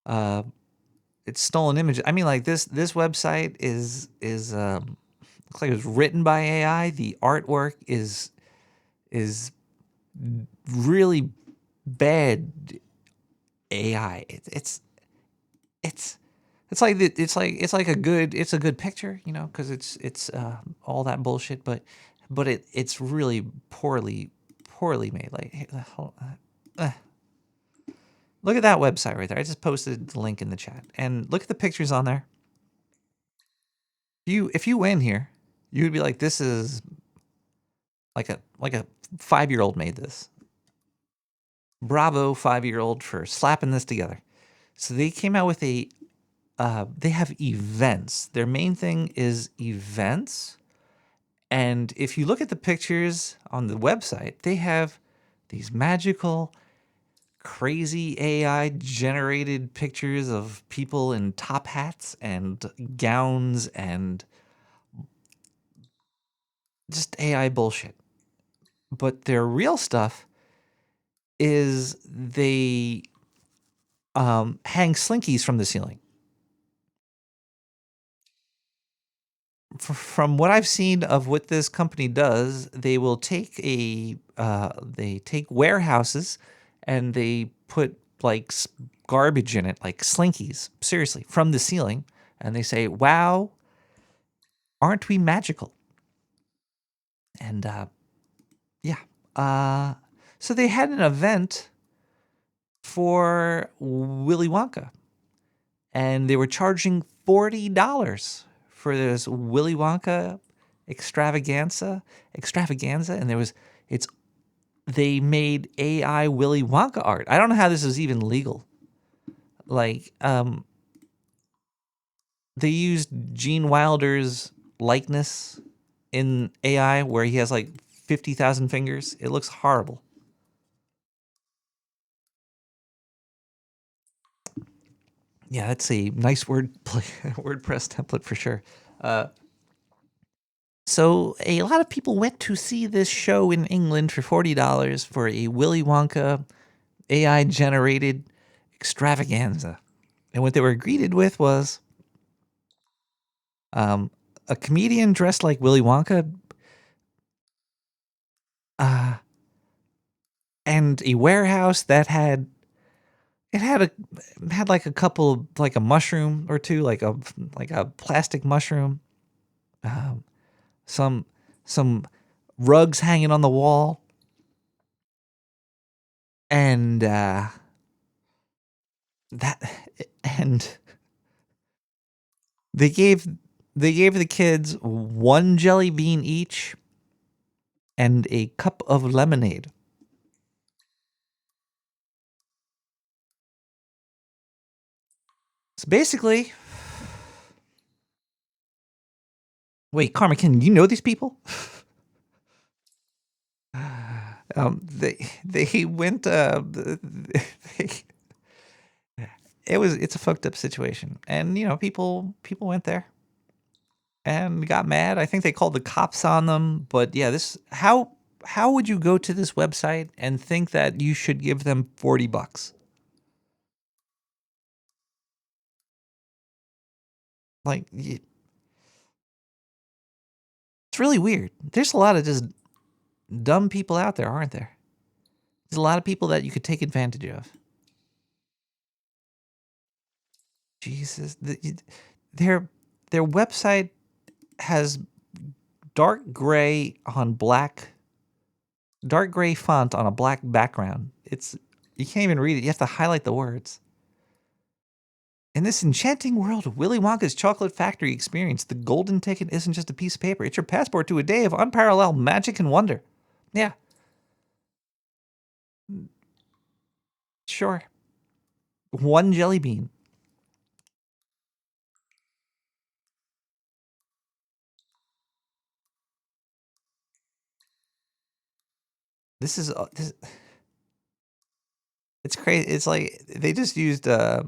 it's stolen images. I mean like this website is looks like it was written by AI. The artwork is really bad AI. It's like a good picture, you know, because it's all that bullshit, but it's really poorly made. Like, look at that website right there. I just posted the link in the chat, and look at the pictures on there. If you went here, you would be like, this is like a 5-year-old made this. Bravo, 5-year-old for slapping this together. So they came out with they have events. Their main thing is events. And if you look at the pictures on the website, they have these magical, crazy AI generated pictures of people in top hats and gowns and just AI bullshit. But their real stuff is they hang slinkies from the ceiling. From what I've seen of what this company does, they will take they take warehouses and they put like garbage in it, like slinkies, seriously, from the ceiling, and they say, "Wow, aren't we magical?" And so they had an event for Willy Wonka, and they were charging $40 for this Willy Wonka extravaganza, and they made AI Willy Wonka art. I don't know how this is even legal. Like, they used Gene Wilder's likeness in AI where he has like 50,000 fingers. It looks horrible. Yeah, that's a nice WordPress template for sure. So a lot of people went to see this show in England for $40 for a Willy Wonka AI generated extravaganza. And what they were greeted with was a comedian dressed like Willy Wonka, and a warehouse that had like a couple, like a mushroom or two, like a plastic mushroom, some rugs hanging on the wall, and they gave the kids one jelly bean each and a cup of lemonade. So basically, wait, Karma, can you know these people? They went. It's a fucked up situation, and you know people went there and got mad. I think they called the cops on them. But yeah, how would you go to this website and think that you should give them $40? Like, it's really weird. There's a lot of just dumb people out there, aren't there? There's a lot of people that you could take advantage of. Jesus, their website has dark gray font on a black background. You can't even read it. You have to highlight the words. In this enchanting world of Willy Wonka's Chocolate Factory experience, the golden ticket isn't just a piece of paper. It's your passport to a day of unparalleled magic and wonder. Yeah. Sure. One jelly bean. This is it's crazy. It's like they just used it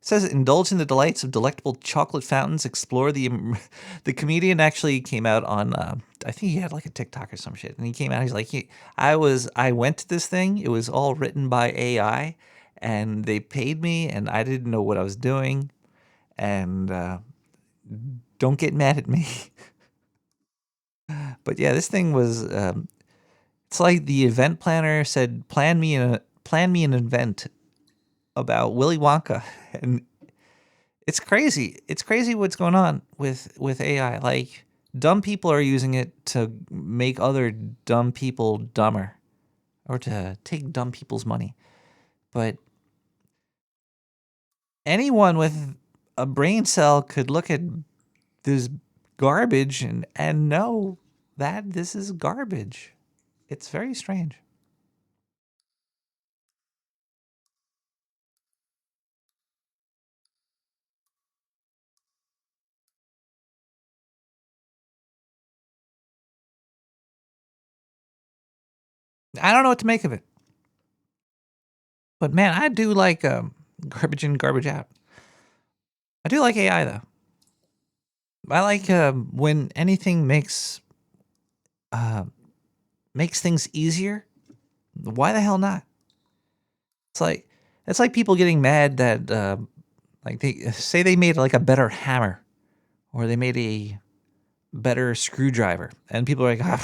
says indulge in the delights of delectable chocolate fountains, explore the comedian actually came out on I think he had like a TikTok or some shit, and he came out, he's like, I went to this thing, it was all written by AI, and they paid me and I didn't know what I was doing, and don't get mad at me. But yeah, this thing was it's like the event planner said, plan me an event about Willy Wonka, and it's crazy. It's crazy what's going on with AI. Like, dumb people are using it to make other dumb people dumber, or to take dumb people's money. But anyone with a brain cell could look at this garbage and know that this is garbage. It's very strange. I don't know what to make of it. But man, I do like garbage in, garbage out. I do like AI though. I like when anything makes things easier. Why the hell not? It's like people getting mad that like they say they made like a better hammer, or they made a better screwdriver, and people are like,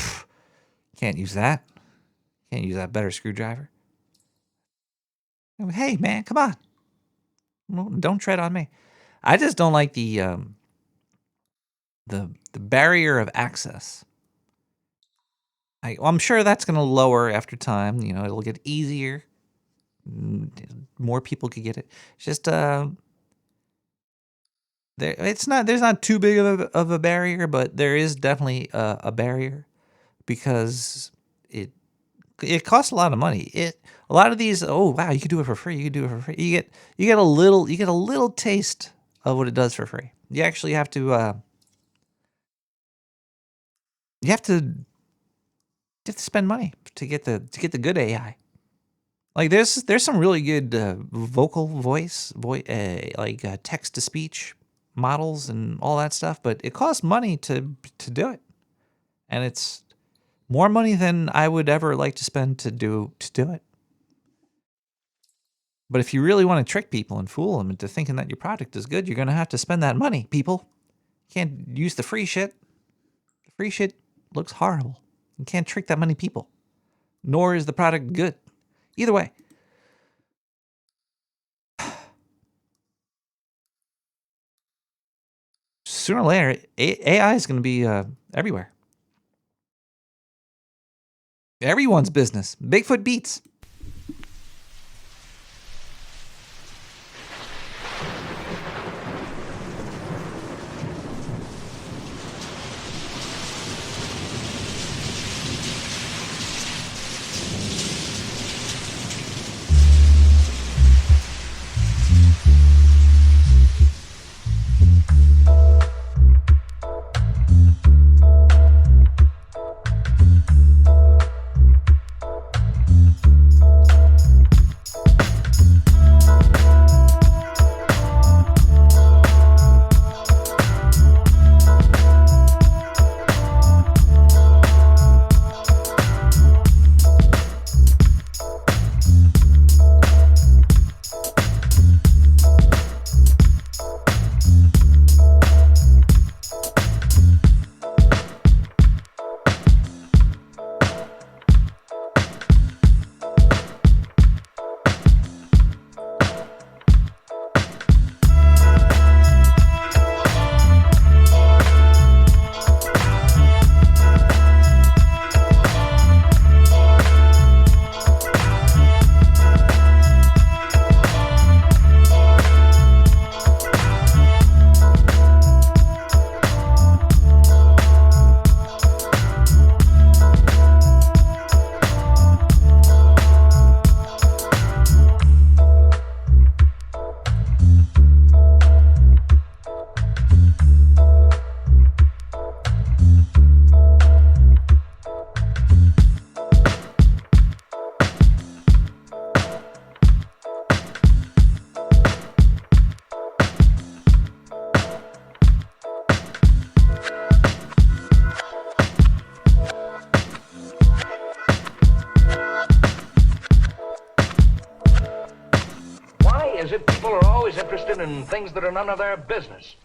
can't use that. Can't use that better screwdriver. Hey man, come on. Well, don't tread on me. I just don't like the barrier of access. I'm sure that's going to lower after time. You know, it'll get easier. More people could get it. It's just there's not too big of a barrier, but there is definitely a barrier, because it costs a lot of money. A lot of these, oh wow, you could do it for free. You could do it for free. You get a little taste of what it does for free. You actually have to you have to spend money to get the good AI. Like there's some really good vocal voice like text to speech models and all that stuff, but it costs money to do it, and it's more money than I would ever like to spend to do it. But if you really want to trick people and fool them into thinking that your product is good, you're going to have to spend that money, people. You can't use the free shit. The free shit looks horrible. You can't trick that many people. Nor is the product good. Either way. Sooner or later, AI is going to be everywhere. Everyone's business. Bigfoot beats. in things that are none of their business.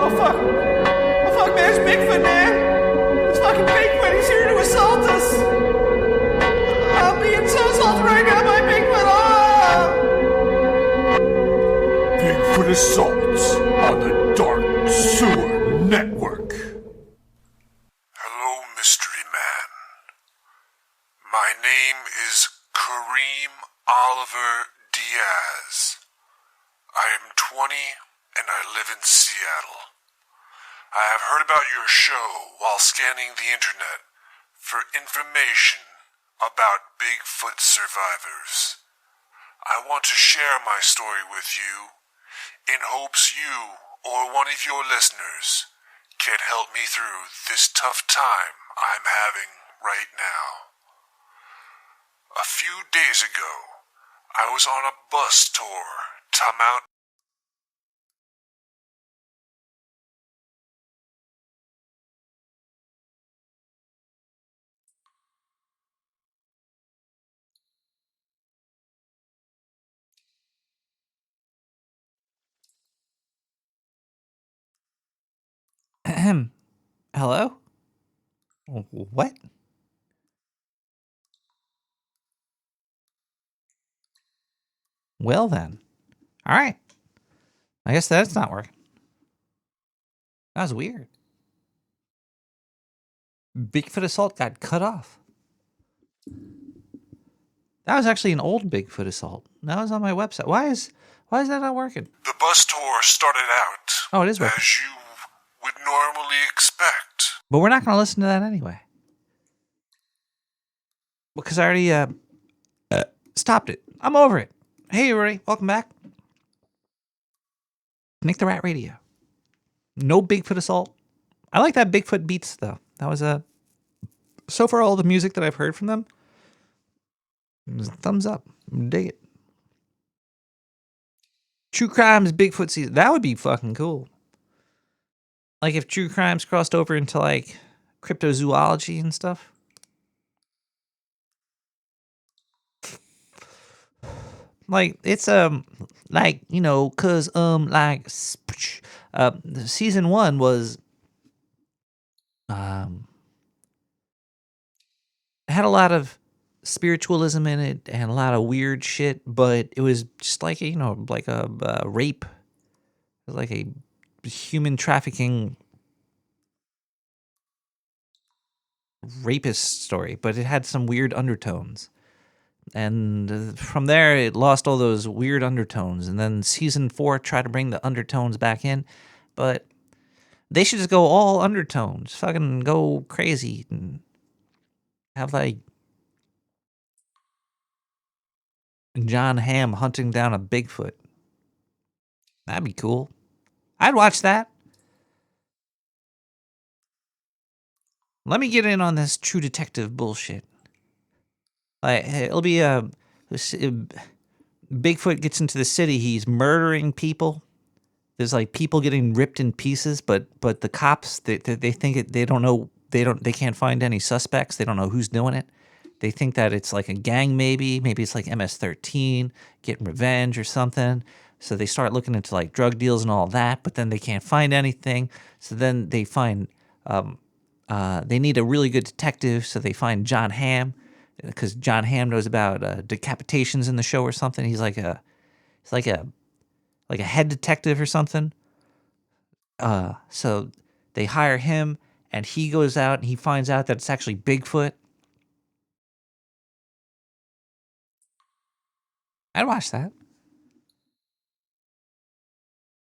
Oh fuck, man, it's Bigfoot, man! It's fucking Bigfoot, he's here to assault us! I'm being so assaulted right now by Bigfoot! Bigfoot assaults on the Dark Sewer Network. Hello, Mystery Man. My name is Kareem Oliver Diaz. I am 20 and I live in Seattle. I have heard about your show while scanning the internet for information about Bigfoot survivors. I want to share my story with you in hopes you or one of your listeners can help me through this tough time I'm having right now. A few days ago, I was on a bus tour to Mount Hello? What? Well then. All right. I guess that's not working. That was weird. Bigfoot assault got cut off. That was actually an old Bigfoot assault. That was on my website. Why is that not working? The bus tour started out Oh, it is working. as you would normally expect. But we're not going to listen to that anyway. Because I already stopped it. I'm over it. Hey, everybody. Welcome back. Nick the Rat Radio. No Bigfoot assault. I like that Bigfoot beats, though. That was so far, all the music that I've heard from them, thumbs up. Dig it. True Crime's Bigfoot season. That would be fucking cool. Like if True Crime's crossed over into like cryptozoology and stuff. Like it's like, you know, cause like season 1 was had a lot of spiritualism in it and a lot of weird shit, but it was just like a, you know, like a rape, like a human trafficking rapist story, but it had some weird undertones. And from there, it lost all those weird undertones. And then season 4 tried to bring the undertones back in, but They should just go all undertones. Fucking go crazy and have like John Hamm hunting down a Bigfoot. That'd be cool. I'd watch that. Let me get in on this True Detective bullshit. Like, it'll be Bigfoot gets into the city. He's murdering people. There's like people getting ripped in pieces, but the cops they think it. They don't know. They can't find any suspects. They don't know who's doing it. They think that it's like a gang, maybe it's like MS-13 getting revenge or something. So they start looking into like drug deals and all that, but then they can't find anything. So then they find they need a really good detective. So they find John Hamm, because John Hamm knows about decapitations in the show or something. He's like a head detective or something. So they hire him, and he goes out and he finds out that it's actually Bigfoot. I'd watch that.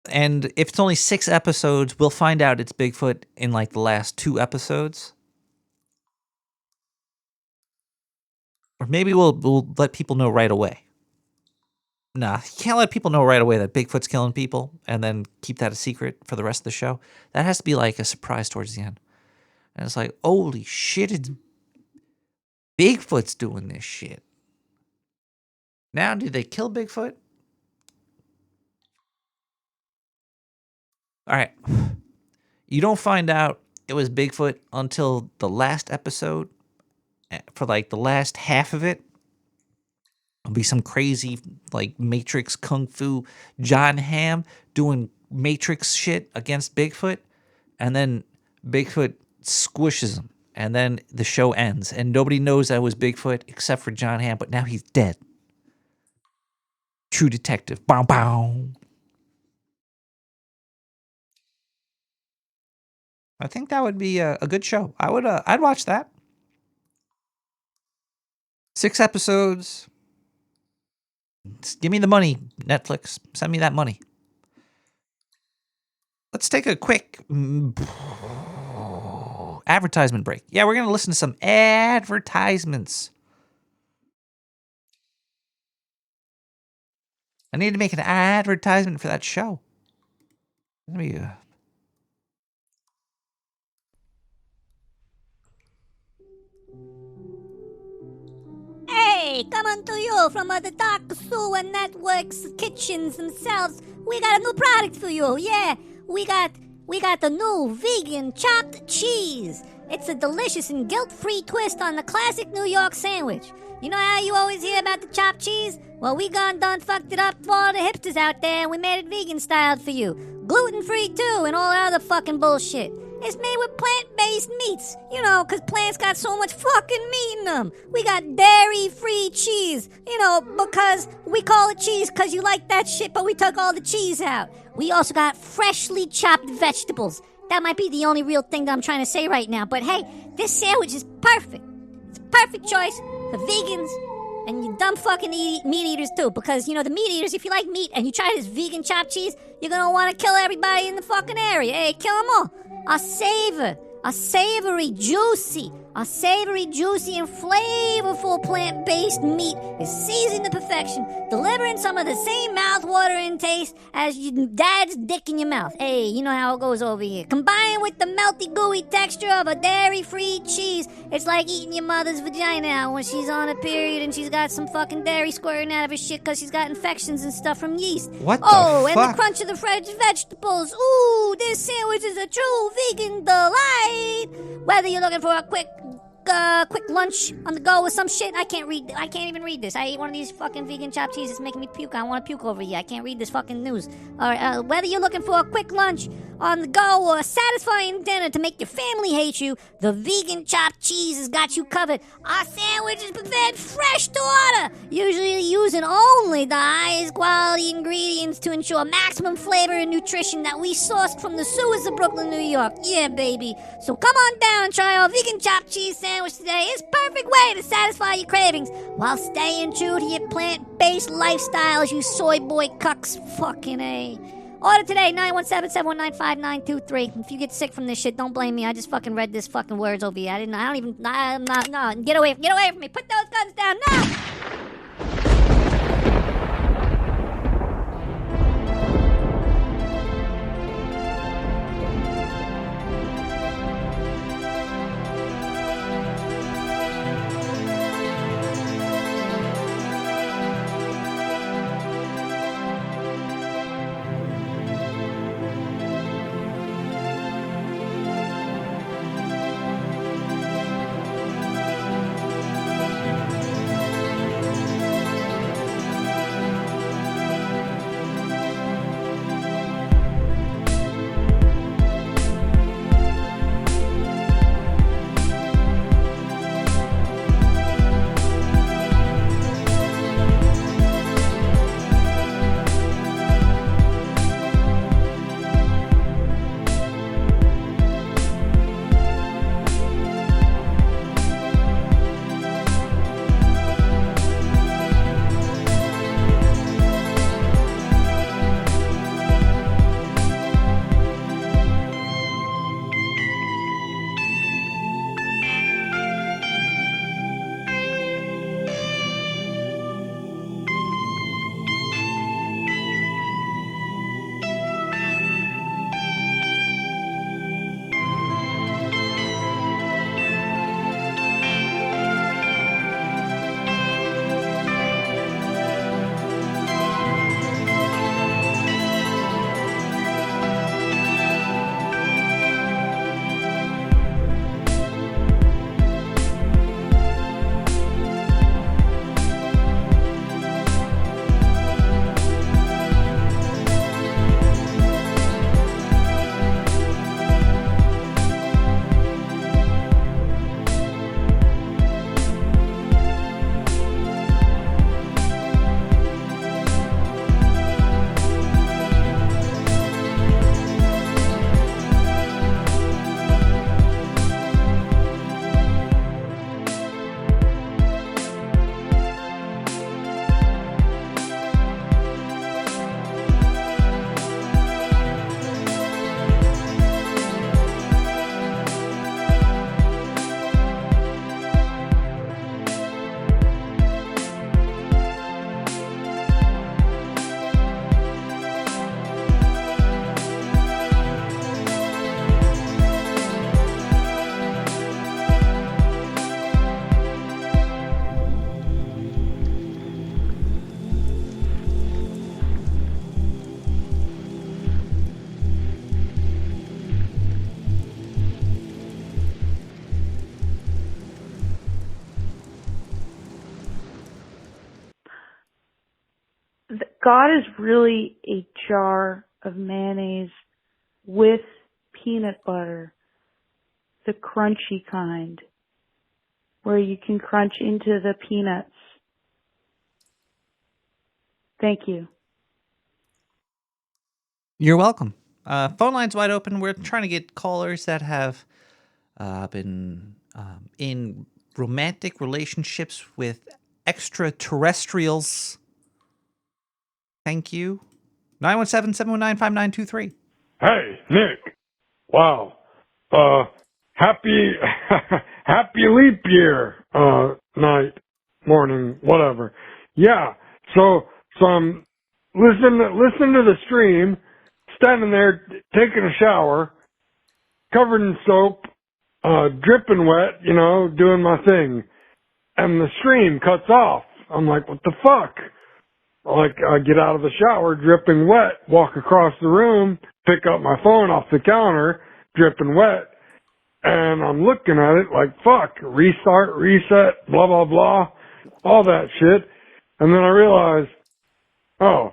And if it's only 6 episodes, we'll find out it's Bigfoot in like the last 2 episodes. Or maybe we'll let people know right away. Nah, you can't let people know right away that Bigfoot's killing people and then keep that a secret for the rest of the show. That has to be like a surprise towards the end. And it's like, holy shit, it's Bigfoot's doing this shit. Now, did they kill Bigfoot? All right. You don't find out it was Bigfoot until the last episode. For like the last half of it, it'll be some crazy like Matrix Kung Fu John Hamm doing Matrix shit against Bigfoot. And then Bigfoot squishes him. And then the show ends. And nobody knows that was Bigfoot except for John Hamm. But now he's dead. True Detective. Bow bow. I think that would be a good show. I'd watch that. 6 episodes. Just give me the money, Netflix. Send me that money. Let's take a quick advertisement break. Yeah, we're going to listen to some advertisements. I need to make an advertisement for that show. Let me... Hey, coming to you from the Dark Sewer Network's kitchens themselves. We got a new product for you. Yeah, we got the new vegan chopped cheese. It's a delicious and guilt-free twist on the classic New York sandwich. You know how you always hear about the chopped cheese? Well, we done fucked it up for all the hipsters out there, and we made it vegan-styled for you. Gluten-free, too, and all that other fucking bullshit. It's made with plant-based meats, you know, because plants got so much fucking meat in them. We got dairy-free cheese, you know, because we call it cheese because you like that shit, but we took all the cheese out. We also got freshly chopped vegetables. That might be the only real thing that I'm trying to say right now, but hey, this sandwich is perfect. It's a perfect choice for vegans and you dumb fucking meat eaters too, because, you know, the meat eaters, if you like meat and you try this vegan chopped cheese, you're gonna want to kill everybody in the fucking area. Hey, kill them all. A savory, juicy, and flavorful plant-based meat is seasoned to perfection, delivering some of the same mouth-watering taste as your dad's dick in your mouth. Hey, you know how it goes over here. Combined with the melty, gooey texture of a dairy-free cheese, it's like eating your mother's vagina out when she's on a period and she's got some fucking dairy squirting out of her shit because she's got infections and stuff from yeast. What the fuck? And the crunch of the fresh vegetables. Ooh, this sandwich is a true vegan delight. Whether you're looking for a quick lunch on the go with some shit. I can't even read this. I ate one of these fucking vegan chopped cheese. It's making me puke. I want to puke over here. I can't read this fucking news. Whether you're looking for a quick lunch on the go or a satisfying dinner to make your family hate you, the vegan chopped cheese has got you covered. Our sandwich is prepared fresh to order, usually using only the highest quality ingredients to ensure maximum flavor and nutrition that we sourced from the sewers of Brooklyn, New York. Yeah, baby. So come on down and try our vegan chopped cheese sandwich today. It's a perfect way to satisfy your cravings while staying true to your plant-based lifestyles, you soy boy cucks. Fucking A. Order today, 917-719-5923. If you get sick from this shit, don't blame me. I just fucking read this fucking words over here. I'm not, no. Get away from me. Put those guns down, no! God is really a jar of mayonnaise with peanut butter, the crunchy kind, where you can crunch into the peanuts. Thank you. You're welcome. Phone line's wide open. We're trying to get callers that have been in romantic relationships with extraterrestrials. Thank you. 917-719-5923. Hey, Nick. Wow. Happy happy leap year night, morning, whatever. Yeah. So I'm listening to the stream, standing there taking a shower, covered in soap, dripping wet, doing my thing. And the stream cuts off. I'm like, what the fuck? Like, I get out of the shower, dripping wet, walk across the room, pick up my phone off the counter, dripping wet, and I'm looking at it like, fuck, restart, reset, blah, blah, blah, all that shit. And then I realized, oh,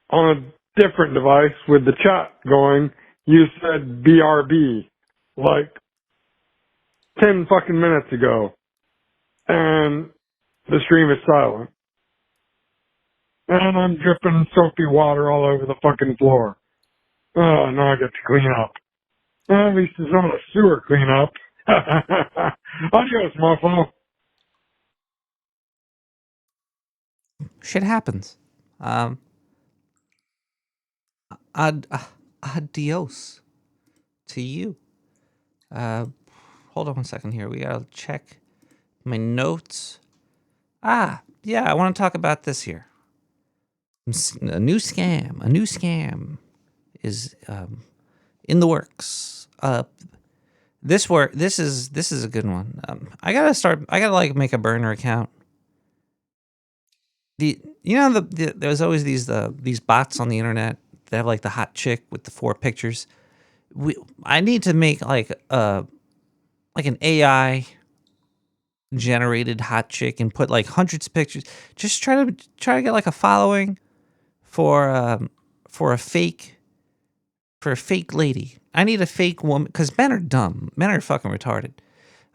on a different device with the chat going, you said BRB, like 10 fucking minutes ago. And the stream is silent. And I'm dripping soapy water all over the fucking floor. Oh, now I get to clean up. Well, at least it's not a sewer cleanup. Adios, mofo. Shit happens. adios to you. Hold on 1 second here. We gotta check my notes. Yeah, I want to talk about this here. A new scam is in the works. This is a good one. I gotta like make a burner account. There's always these bots on the internet that have like the hot chick with the 4 pictures. I need to make like an AI generated hot chick and put like hundreds of pictures. Just try to get like a following for a fake lady. I need a fake woman because men are dumb. Men are fucking retarded.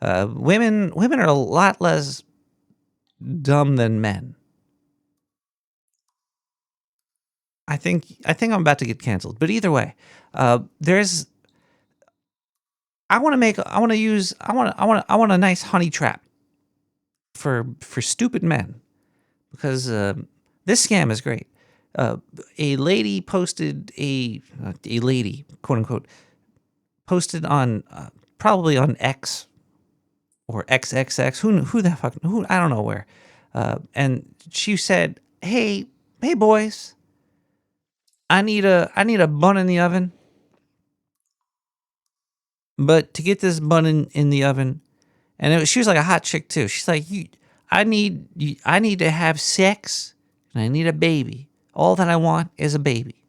Women are a lot less dumb than men. I think I'm about to get canceled. But either way, I want a nice honey trap for stupid men, because this scam is great. A lady posted a lady, quote unquote, posted on probably on X or XXX. Who the fuck? I don't know where. And she said, "Hey boys, I need a bun in the oven. But to get this bun in the oven," and she was like a hot chick too. She's like, I need to have sex and I need a baby. All that I want is a baby.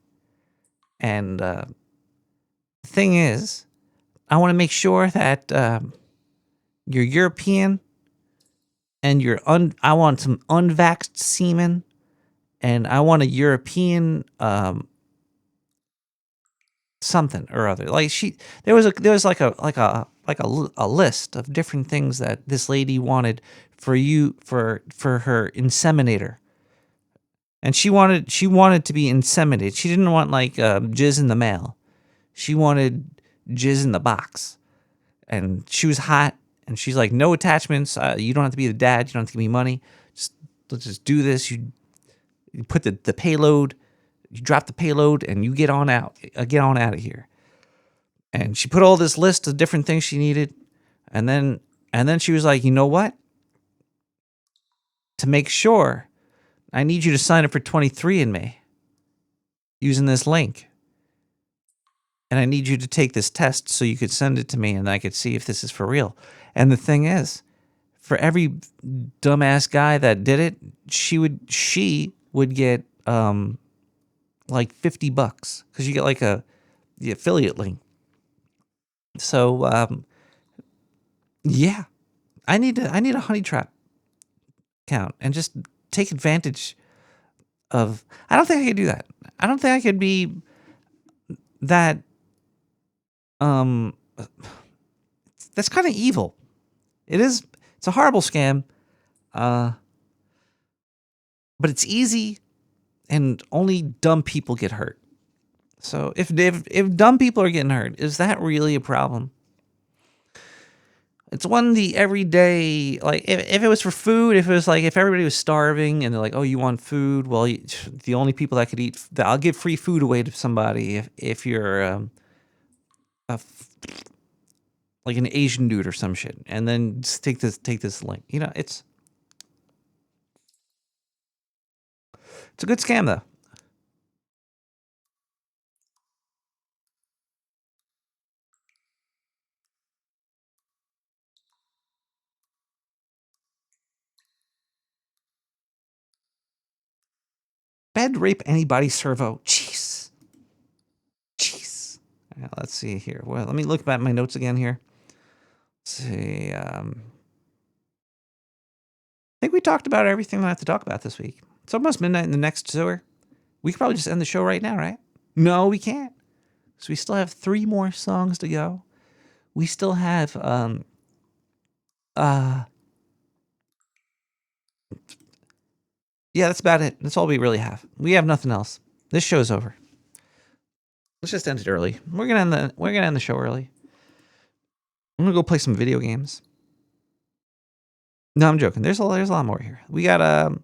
And the thing is, I want to make sure that you're European and I want some unvaxxed semen, and I want a European something or other. Like there was like a list of different things that this lady wanted for her inseminator. And she wanted to be inseminated. She didn't want like jizz in the mail. She wanted jizz in the box. And she was hot, and she's like, no attachments. You don't have to be the dad. You don't have to give me money. Let's just do this. You put the payload. You drop the payload, and you get on out. Get on out of here. And she put all this list of different things she needed, and then she was like, you know what? To make sure, I need you to sign up for 23andMe using this link. And I need you to take this test so you could send it to me and I could see if this is for real. And the thing is, for every dumbass guy that did it, she would get like $50 because you get like the affiliate link. So yeah, I need a honey trap account and just take advantage of. I don't think I could do that. I don't think I could be that. That's kind of evil. It is. It's a horrible scam. But it's easy, and only dumb people get hurt. So if dumb people are getting hurt, is that really a problem? It's one the everyday, like if it was for food, if it was like if everybody was starving and they're like, oh, you want food? Well, the only people that could eat, I'll give free food away to somebody if you're like an Asian dude or some shit, and then just take this link. You know, it's a good scam though. Bed rape anybody servo. Jeez. Yeah, let's see here. Well, let me look at my notes again here. Let's see. I think we talked about everything I have to talk about this week. It's almost midnight in the next sewer. We could probably just end the show right now, right? No, we can't. So we still have 3 more songs to go. We still have yeah, that's about it. That's all we really have. We have nothing else. This show's over. Let's just end it early. We're gonna end the show early. I'm gonna go play some video games. No, I'm joking. There's a lot more here. We got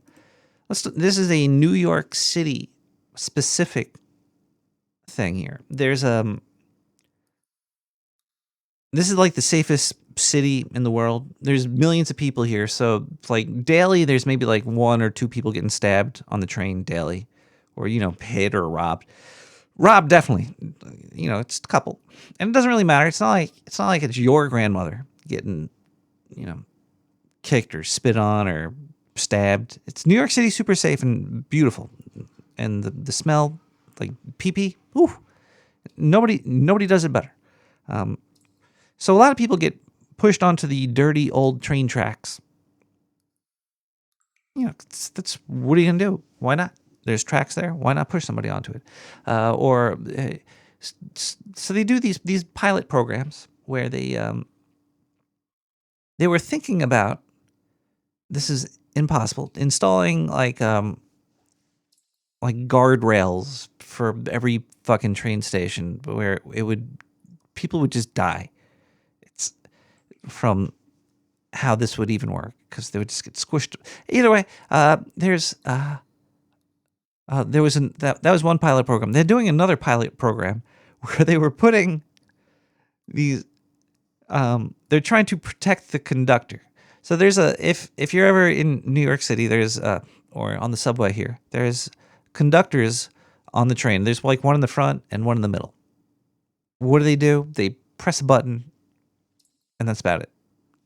this is a New York City specific thing here. There's this is like the safest city in the world. There's millions of people here, so like daily there's maybe like 1 or 2 people getting stabbed on the train daily, or hit or robbed. Robbed, definitely. It's a couple, and it doesn't really matter. It's not like it's your grandmother getting kicked or spit on or stabbed. It's New York City, super safe and beautiful, and the smell, like pee-pee. Ooh, nobody does it better. So a lot of people get pushed onto the dirty old train tracks. That's what are you gonna do? Why not? There's tracks there. Why not push somebody onto it? So they do these pilot programs where they were thinking about, this is impossible, installing like guardrails for every fucking train station where people would just die. It's from how this would even work, because they would just get squished. Either way, there was that was one pilot program. They're doing another pilot program where they were putting these. They're trying to protect the conductor. So there's if you're ever in New York City, there's or on the subway here, there's conductors on the train. There's like one in the front and one in the middle. What do? They press a button, and that's about it.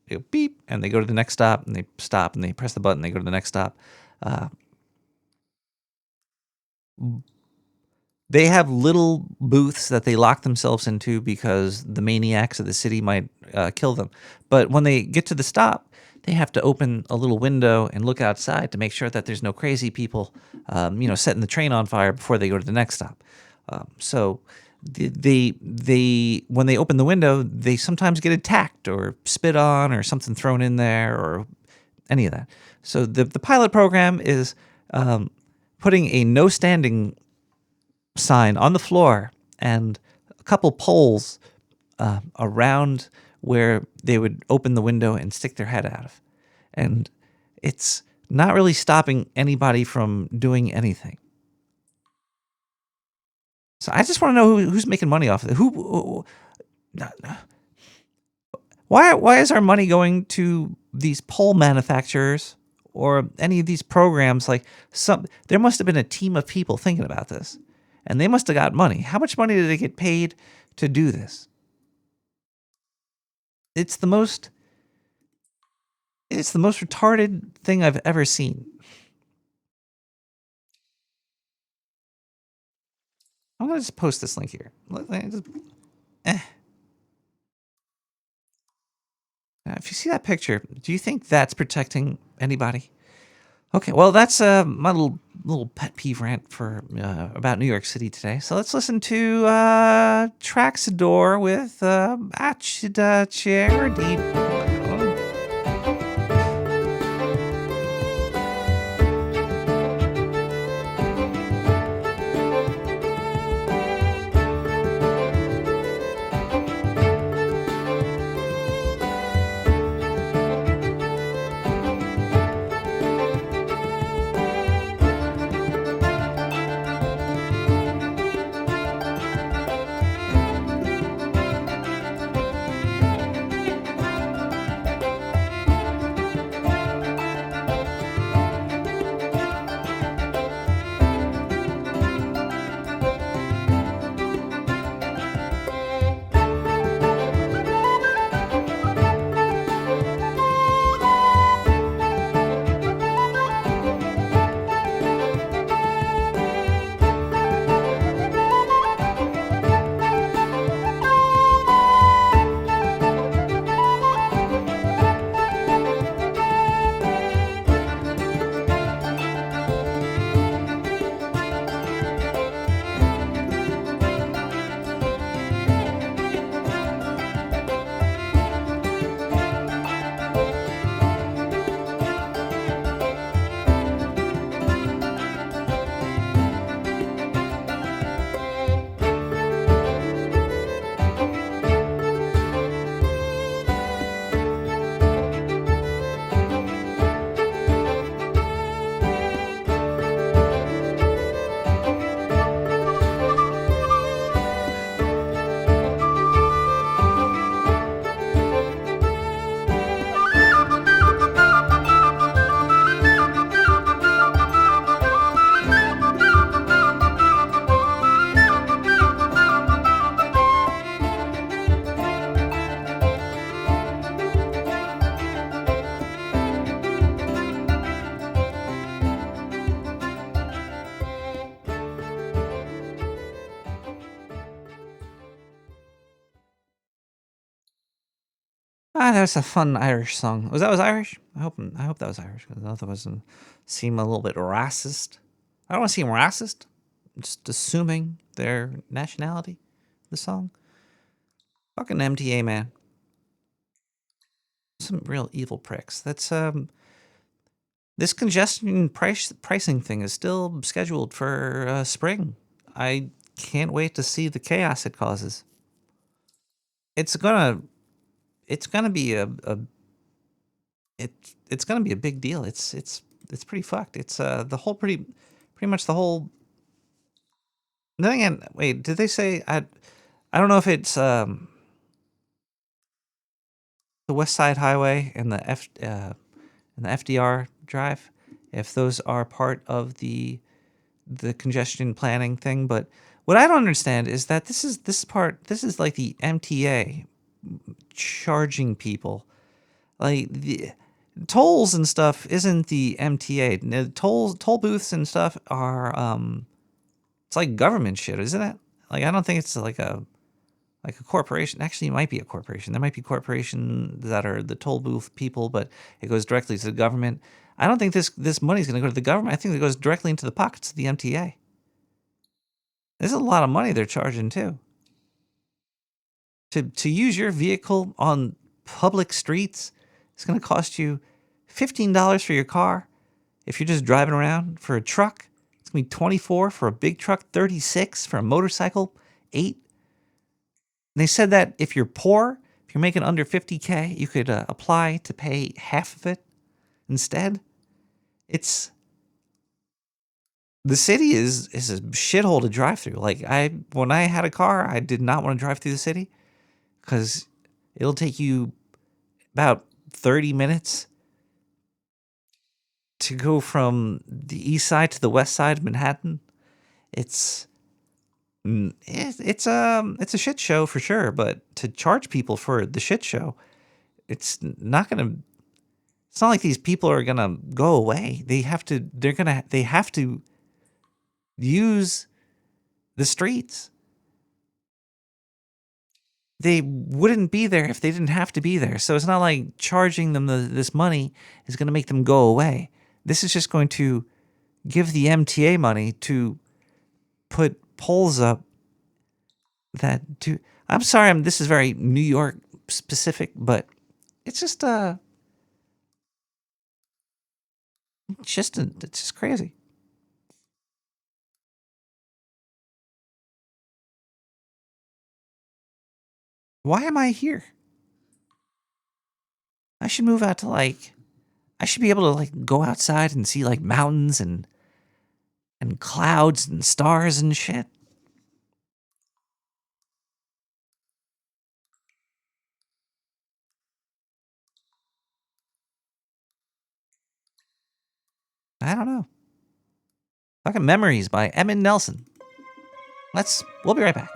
They go beep, and they go to the next stop, and they stop, and they press the button, they go to the next stop. They have little booths that they lock themselves into because the maniacs of the city might kill them. But when they get to the stop, they have to open a little window and look outside to make sure that there's no crazy people, setting the train on fire before they go to the next stop. So they when they open the window, they sometimes get attacked or spit on or something thrown in there or any of that. So the pilot program is putting a no standing sign on the floor and a couple poles around where they would open the window and stick their head out of. And it's not really stopping anybody from doing anything. So I just want to know who's making money off of it. Why is our money going to these pole manufacturers or any of these programs? There must have been a team of people thinking about this, and they must have got money. How much money did they get paid to do this? It's the most retarded thing I've ever seen. I'm going to just post this link here. Now, if you see that picture, do you think that's protecting anybody? Okay, well, that's my little pet peeve rant for about New York City today. So let's listen to Traxador with Charity. Ah, that was a fun Irish song. Was Irish? I hope that was Irish, because otherwise it seem a little bit racist. I don't want to seem racist. I'm just assuming their nationality. The song. Fucking MTA, man. Some real evil pricks. That's this congestion pricing thing is still scheduled for spring. I can't wait to see the chaos it causes. It's gonna be it's gonna be a big deal. It's pretty fucked. It's the whole pretty much the whole. Then again, wait, did they say I don't know if it's the West Side Highway and the FDR Drive, if those are part of the congestion planning thing. But what I don't understand is that this is like the MTA charging people. Like the tolls and stuff isn't the MTA. The toll booths and stuff are it's like government shit, isn't it? Like I don't think it's like a corporation. Actually, it might be a corporation. There might be corporations that are the toll booth people, but it goes directly to the government. I don't think this money is going to go to the government. I think it goes directly into the pockets of the MTA. There's a lot of money they're charging too. To use your vehicle on public streets, it's going to cost you $15 for your car. If you're just driving around, for a truck, it's going to be $24 for a big truck, $36 for a motorcycle, $8. They said that if you're poor, if you're making under $50K, you could apply to pay half of it instead. The city is a shithole to drive through. Like when I had a car, I did not want to drive through the city because it'll take you about 30 minutes to go from the east side to the west side of Manhattan. It's a shit show for sure, but to charge people for the shit show, it's not like these people are gonna go away. They have to use the streets. They wouldn't be there if they didn't have to be there. So it's not like charging them this money is going to make them go away. This is just going to give the MTA money to put poles up that do. I'm sorry, this is very New York specific, but it's just it's just crazy. Why am I here? I should move out to I should be able to go outside and see mountains and clouds and stars and shit. I don't know. Fucking Memories by Emmett Nelson. We'll be right back.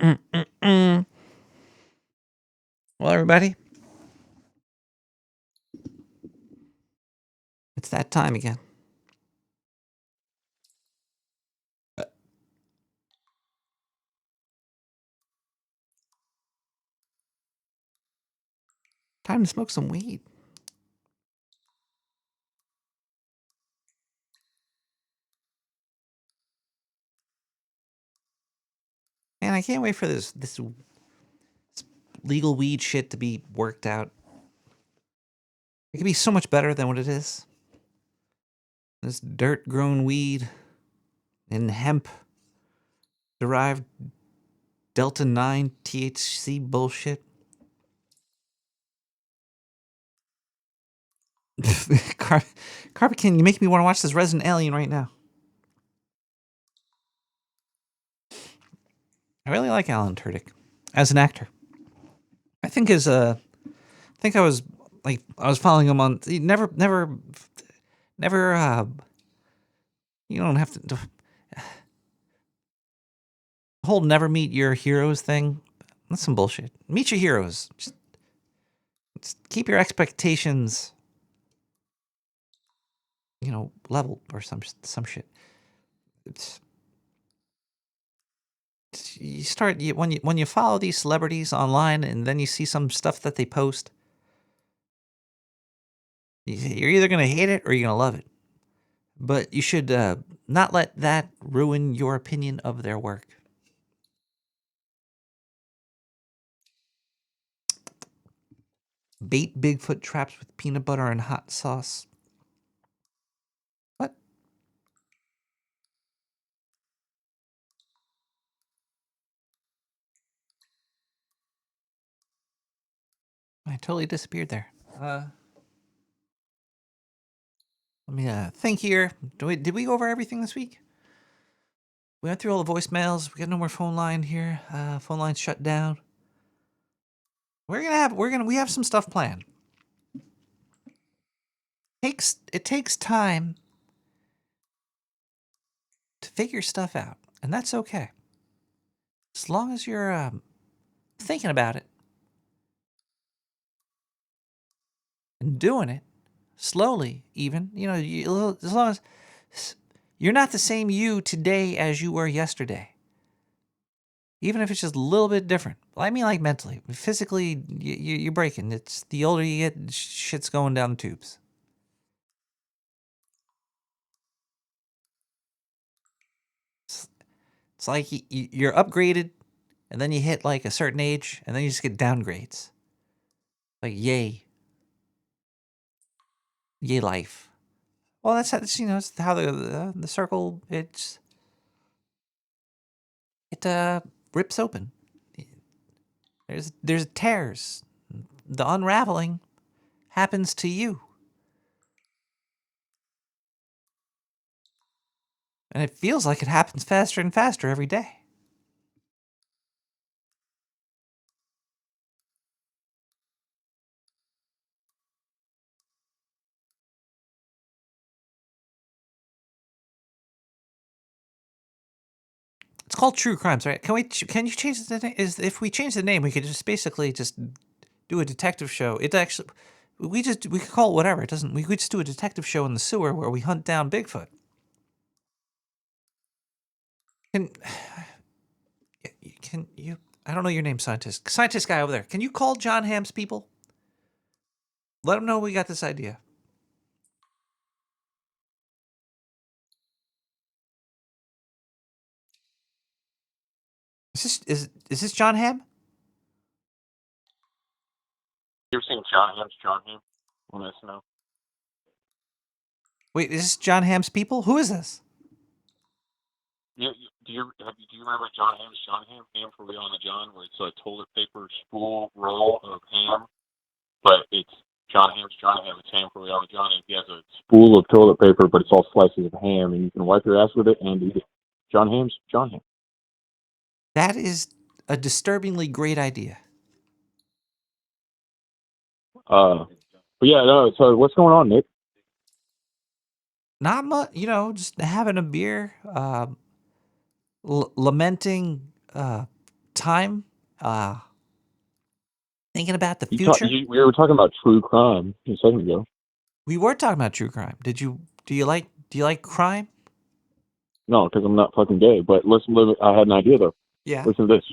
Well, everybody, it's that time again. Time to smoke some weed. Man, I can't wait for this legal weed shit to be worked out. It could be so much better than what it is. This dirt-grown weed and hemp-derived Delta-9 THC bullshit. Carpet, you make me want to watch this Resident Alien right now. I really like Alan Tudyk as an actor. I think I was following him on. Never. You don't have to. The whole never meet your heroes thing. That's some bullshit. Meet your heroes. Just keep your expectations, level or some shit. When you follow these celebrities online and then you see some stuff that they post, you're either gonna hate it or you're gonna love it. But you should not let that ruin your opinion of their work. Bait Bigfoot traps with peanut butter and hot sauce. What? I totally disappeared there. Let me think here. Did we go over everything this week? We went through all the voicemails. We got no more phone line here. Phone line's shut down. We have some stuff planned. It takes time to figure stuff out, and that's okay. As long as you're thinking about it and doing it slowly, even as long as you're not the same you today as you were yesterday. Even if it's just a little bit different. I mean, like mentally. Physically, you're breaking. It's the older you get, shit's going down the tubes. It's like you're upgraded, and then you hit like a certain age, and then you just get downgrades. Like, yay life. Well, that's it's how the circle it rips open. There's tears. The unraveling happens to you. And it feels like it happens faster and faster every day. It's called True Crimes, right? Can you change the name? If we change the name, we could just basically just do a detective show. It actually, we could call it whatever. It doesn't. We could just do a detective show in the sewer where we hunt down Bigfoot. Can you? I don't know your name, scientist. Scientist guy over there. Can you call John Hamm's people? Let them know we got this idea. Is this John Hamm? You ever seen John Hamm on SNL? Wait, is this John Hamm's people? Who is this? Do you remember John Hamm? Ham for Real on the John, where it's a toilet paper spool roll of ham, but it's John Hamm. It's ham for Real on the John, and he has a spool of toilet paper, but it's all slices of ham, and you can wipe your ass with it and eat it. John Hamm. That is a disturbingly great idea. But yeah, no, so what's going on, Nick? Not much, just having a beer, lamenting time, thinking about the future. We were talking about true crime a second ago. We were talking about true crime. Do you like crime? No, because I'm not fucking gay. But listen, I had an idea though. Yeah. Listen to this.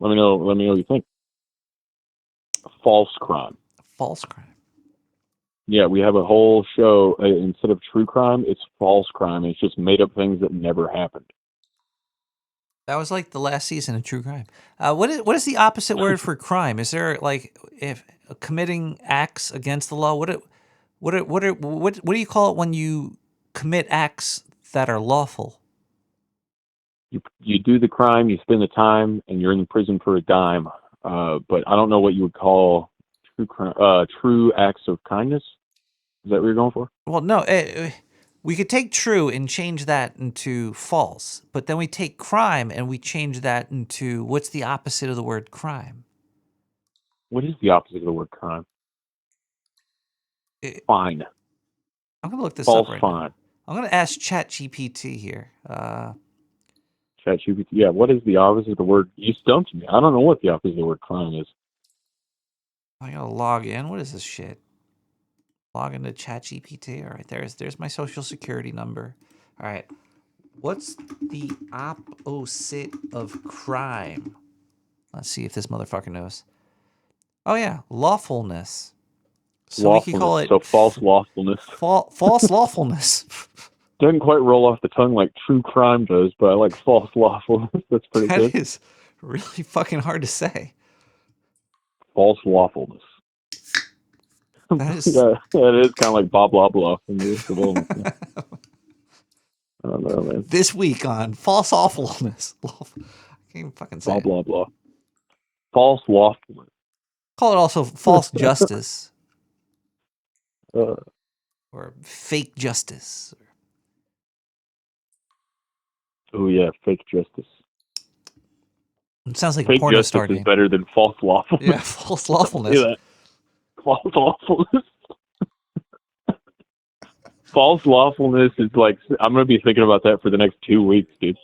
Let me know what you think. False crime. False crime. Yeah, we have a whole show. Instead of true crime, it's false crime. It's just made up things that never happened. That was like the last season of True Crime. What is the opposite word for crime? Is there like if committing acts against the law? What do you call it when you commit acts that are lawful? You do the crime, you spend the time, and you're in prison for a dime. But I don't know what you would call true acts of kindness. Is that what you're going for? Well, no. We could take true and change that into false, but then we take crime and we change that into what's the opposite of the word crime? What is the opposite of the word crime? Fine. I'm going to look this false up right fine. now. I'm going to ask ChatGPT here. ChatGPT. Yeah, what is the opposite of the word? You stumped me. I don't know what the opposite of the word crime is. I got to log in. What is this shit? Log into ChatGPT. All right, there's my social security number. All right. What's the opposite of crime? Let's see if this motherfucker knows. Oh, yeah. Lawfulness. So we could call it... So false lawfulness. False lawfulness. Doesn't quite roll off the tongue like true crime does, but I like false lawfulness. That's pretty good. That is really fucking hard to say. False lawfulness. That is... yeah, it is kind of like blah, blah, blah. I don't know, man. This week on false awfulness. I can't even fucking say blah, blah, blah. False lawfulness. Call it also false justice. Or fake justice. Oh, yeah, fake justice. It sounds like fake a porno justice star is name. better than false lawfulness. Yeah, false lawfulness. False lawfulness. False lawfulness is like, I'm going to be thinking about that for the next 2 weeks, dude.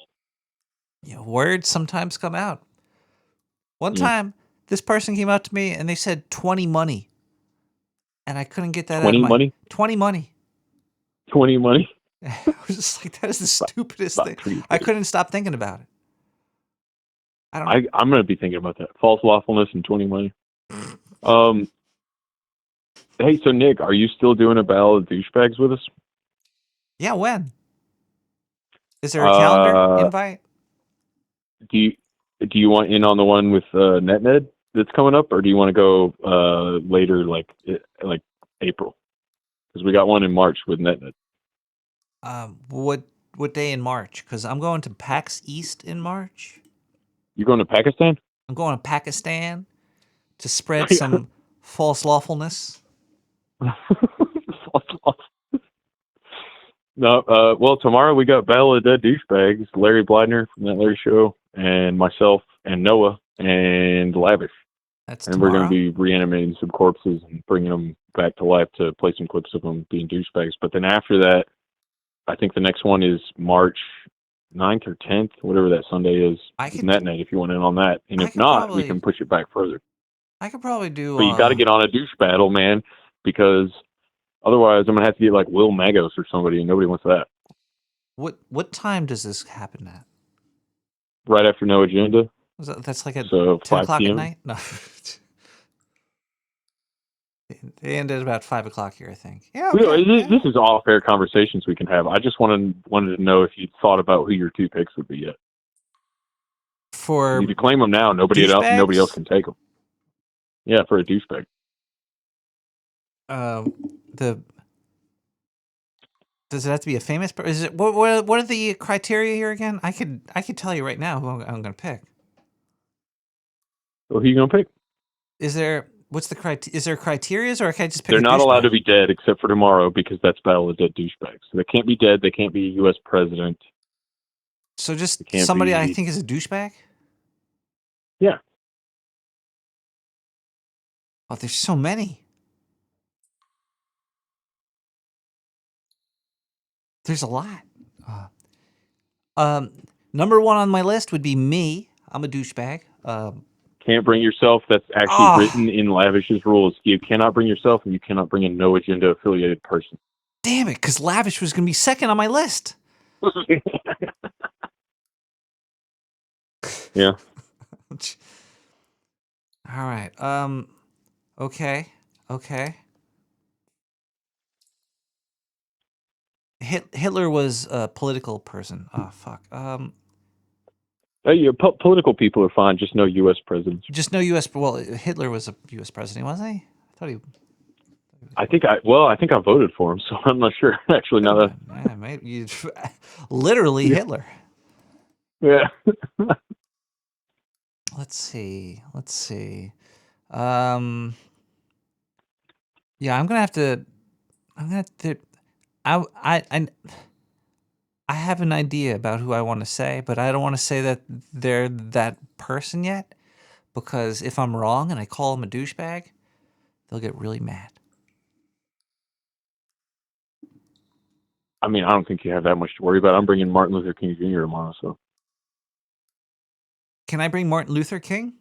Yeah, words sometimes come out. One time, this person came out to me and they said 20 money. And I couldn't get that 20 out of my... money? 20 money. 20 money? I was just like, that is the stupidest thing. I couldn't stop thinking about it. I don't know. I'm going to be thinking about that. False lawfulness and 20 money. Hey, so Nick, are you still doing a Battle of Douchebags with us? Yeah, when? Is there a calendar invite? Do you want in on the one with NetNed that's coming up, or do you want to go later, like April? Because we got one in March with NetNed. What day in March? Because I'm going to PAX East in March. You're going to Pakistan? I'm going to Pakistan to spread some false lawfulness. No, well, tomorrow we got Battle of the Dead Douchebags, Larry Bladner from That Larry Show, and myself, and Noah, and Lavish. That's and tomorrow? We're going to be reanimating some corpses and bringing them back to life to play some clips of them being douchebags. But then after that, I think the next one is March 9th or 10th, whatever that Sunday is. NetNet, if you want in on that. And if not, we can push it back further. I could probably do... But you got to get on a douche battle, man, because otherwise I'm going to have to get like Will Magos or somebody, and nobody wants that. What time does this happen at? Right after No Agenda. That's like at so 10 o'clock PM? at night? No. They end at about 5 o'clock here, I think. Yeah, okay. This is off-air conversations we can have. I just wanted to know if you'd thought about who your 2 picks would be yet. For you can claim them now. Nobody else can take them. Yeah, for a douchebag. Does it have to be a famous person? Is it what are the criteria here again? I could tell you right now who I'm going to pick. Well, who are you going to pick? Is there criteria, or can I just pick? They're not allowed to be dead except for tomorrow because that's Battle of the Dead Douchebags. So they can't be dead. They can't be a U.S. president. So just somebody I think is a douchebag? Yeah. Oh, there's so many. There's a lot. Number one on my list would be me. I'm a douchebag. Can't bring yourself. That's actually written in Lavish's rules. You cannot bring yourself, and you cannot bring a no agenda affiliated person. Damn it, because Lavish was going to be second on my list. Yeah. All right. Okay. Hitler was a political person. Oh, fuck. Yeah, political people are fine. Just no U.S. presidents. Just no U.S. Well, Hitler was a U.S. president, wasn't he? I thought he. I think I voted for him, so I'm not sure. Actually, now that Yeah, maybe you literally Hitler. Yeah. Let's see. Yeah, I'm gonna have to. I have an idea about who I want to say, but I don't want to say that they're that person yet, because if I'm wrong and I call them a douchebag, they'll get really mad. I mean, I don't think you have that much to worry about. I'm bringing Martin Luther King Jr. tomorrow, so. Can I bring Martin Luther King?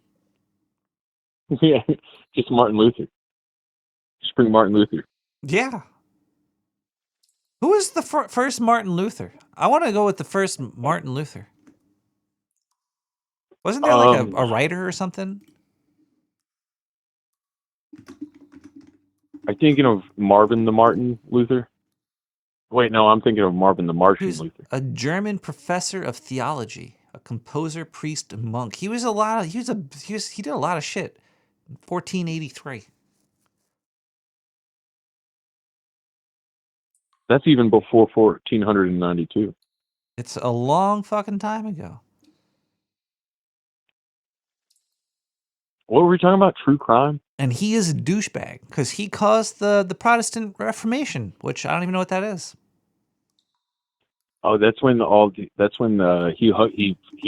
Yeah, just Martin Luther. Just bring Martin Luther. Yeah. Who was the first Martin Luther? I want to go with the first Martin Luther. Wasn't there like a writer or something? I'm thinking of Marvin the Martin Luther. Wait, no, I'm thinking of Marvin the Martian Luther. A German professor of theology, a composer, priest, and monk. He did a lot of shit. In 1483. That's even before 1492. It's a long fucking time ago. What were we talking about? True crime? And he is a douchebag because he caused the Protestant Reformation, which I don't even know what that is. Oh, that's when he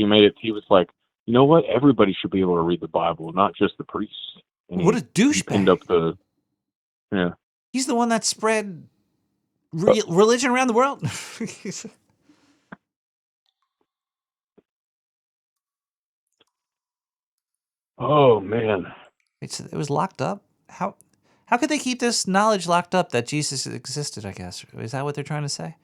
made it. He was like, you know what? Everybody should be able to read the Bible, not just the priests. And what a douchebag! Pinned up the. Yeah. He's the one that spread religion around the world. Oh man, it was locked up. How could they keep this knowledge locked up that Jesus existed? I guess is that what they're trying to say?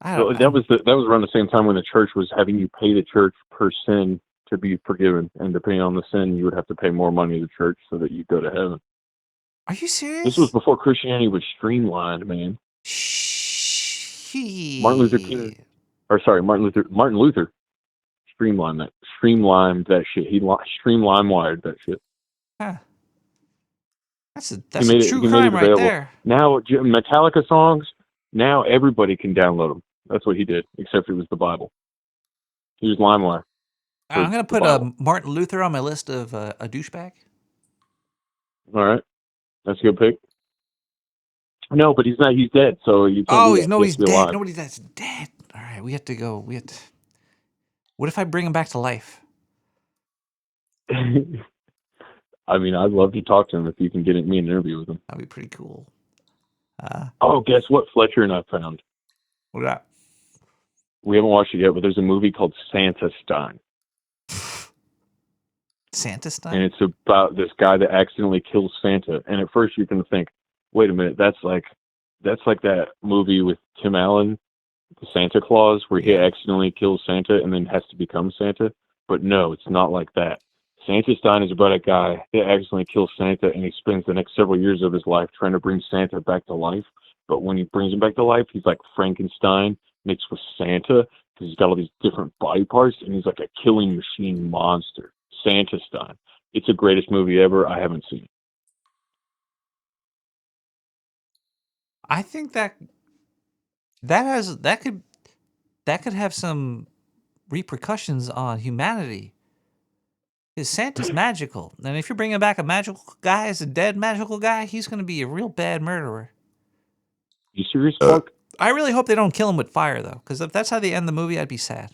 That was around the same time when the church was having you pay the church per sin to be forgiven, and depending on the sin, you would have to pay more money to the church so that you go to heaven. Are you serious? This was before Christianity was streamlined, man. Martin Luther streamlined that shit. He streamlined that shit. Huh. That's a true crime right there. Now Metallica songs, now everybody can download them. That's what he did, except it was the Bible. He was LimeWire. I'm gonna put Martin Luther on my list of a douchebag. All right, that's a good pick. No, but he's not. He's dead. So you can't. He's dead. Nobody that's dead. All right, we have to go. What if I bring him back to life? I mean, I'd love to talk to him if you can get me an interview with him. That'd be pretty cool. Guess what? Fletcher and I found. What that? We haven't watched it yet, but there's a movie called Santa Stein. Santa Stein? And it's about this guy that accidentally kills Santa. And at first you're going to think, wait a minute, that's like that movie with Tim Allen, the Santa Claus, where he accidentally kills Santa and then has to become Santa. But no, it's not like that. Santa Stein is about a guy that accidentally kills Santa, and he spends the next several years of his life trying to bring Santa back to life. But when he brings him back to life, he's like Frankenstein mixed with Santa, because he's got all these different body parts, and he's like a killing machine monster. Santa Stein. It's the greatest movie ever. I haven't seen it. I think that could have some repercussions on humanity. Because Santa's magical, and if you're bringing back a magical guy as a dead magical guy, he's going to be a real bad murderer. You serious, Mark? I really hope they don't kill him with fire, though, because if that's how they end the movie, I'd be sad.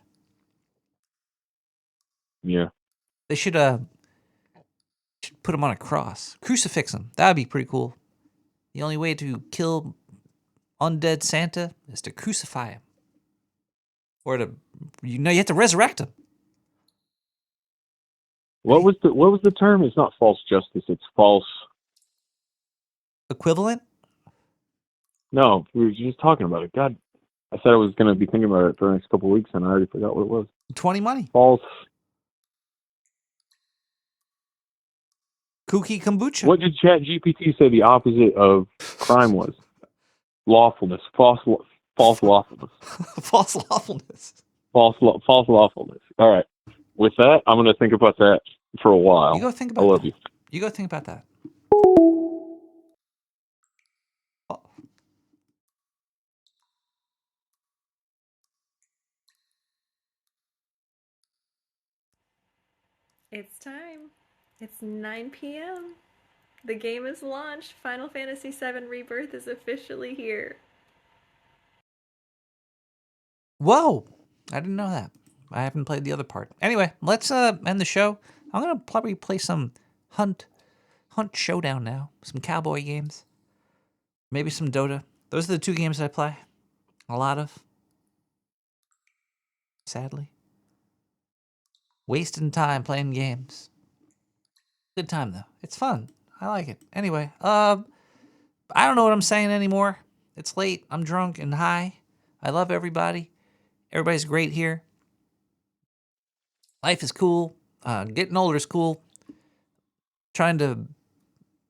Yeah. They should put him on a cross, crucifix him. That'd be pretty cool. The only way to kill undead Santa is to crucify him, or you have to resurrect him. What was the term? It's not false justice. It's false. Equivalent? No, we were just talking about it. God, I said I was going to be thinking about it for the next couple of weeks, and I already forgot what it was. 20 money. False. Kooky kombucha. What did ChatGPT say the opposite of crime was? Lawfulness. False lawfulness. False lawfulness. False lawfulness. All right. With that, I'm going to think about that for a while. You go think about I love that. you. You go think about that. It's time. It's 9 p.m. The game is launched. Final Fantasy VII Rebirth is officially here. Whoa! I didn't know that. I haven't played the other part. Anyway, let's end the show. I'm gonna probably play some Hunt Showdown now. Some cowboy games. Maybe some Dota. Those are the two games that I play a lot of. Sadly. Wasting time playing games. Good time though. It's fun. I like it. Anyway, I don't know what I'm saying anymore. It's late. I'm drunk and high. I love everybody. Everybody's great here. Life is cool. Getting older is cool. Trying to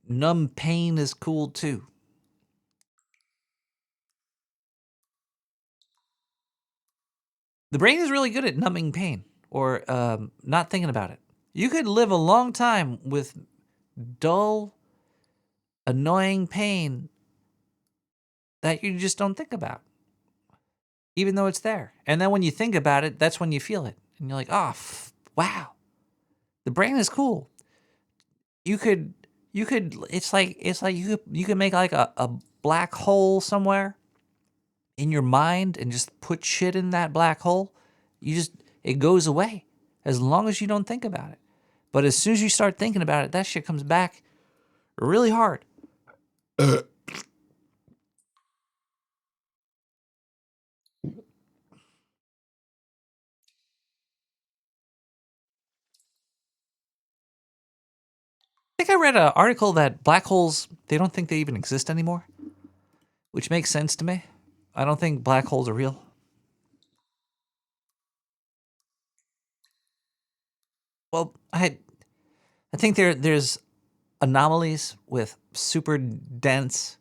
numb pain is cool too. The brain is really good at numbing pain or not thinking about it. You could live a long time with dull, annoying pain that you just don't think about, even though it's there. And then when you think about it, that's when you feel it. And you're like, oh, wow. The brain is cool. You could, it's like you could make like a black hole somewhere in your mind and just put shit in that black hole. It goes away as long as you don't think about it. But as soon as you start thinking about it, that shit comes back really hard. I think I read an article that black holes, they don't think they even exist anymore, which makes sense to me. I don't think black holes are real. Well, I think there's anomalies with super dense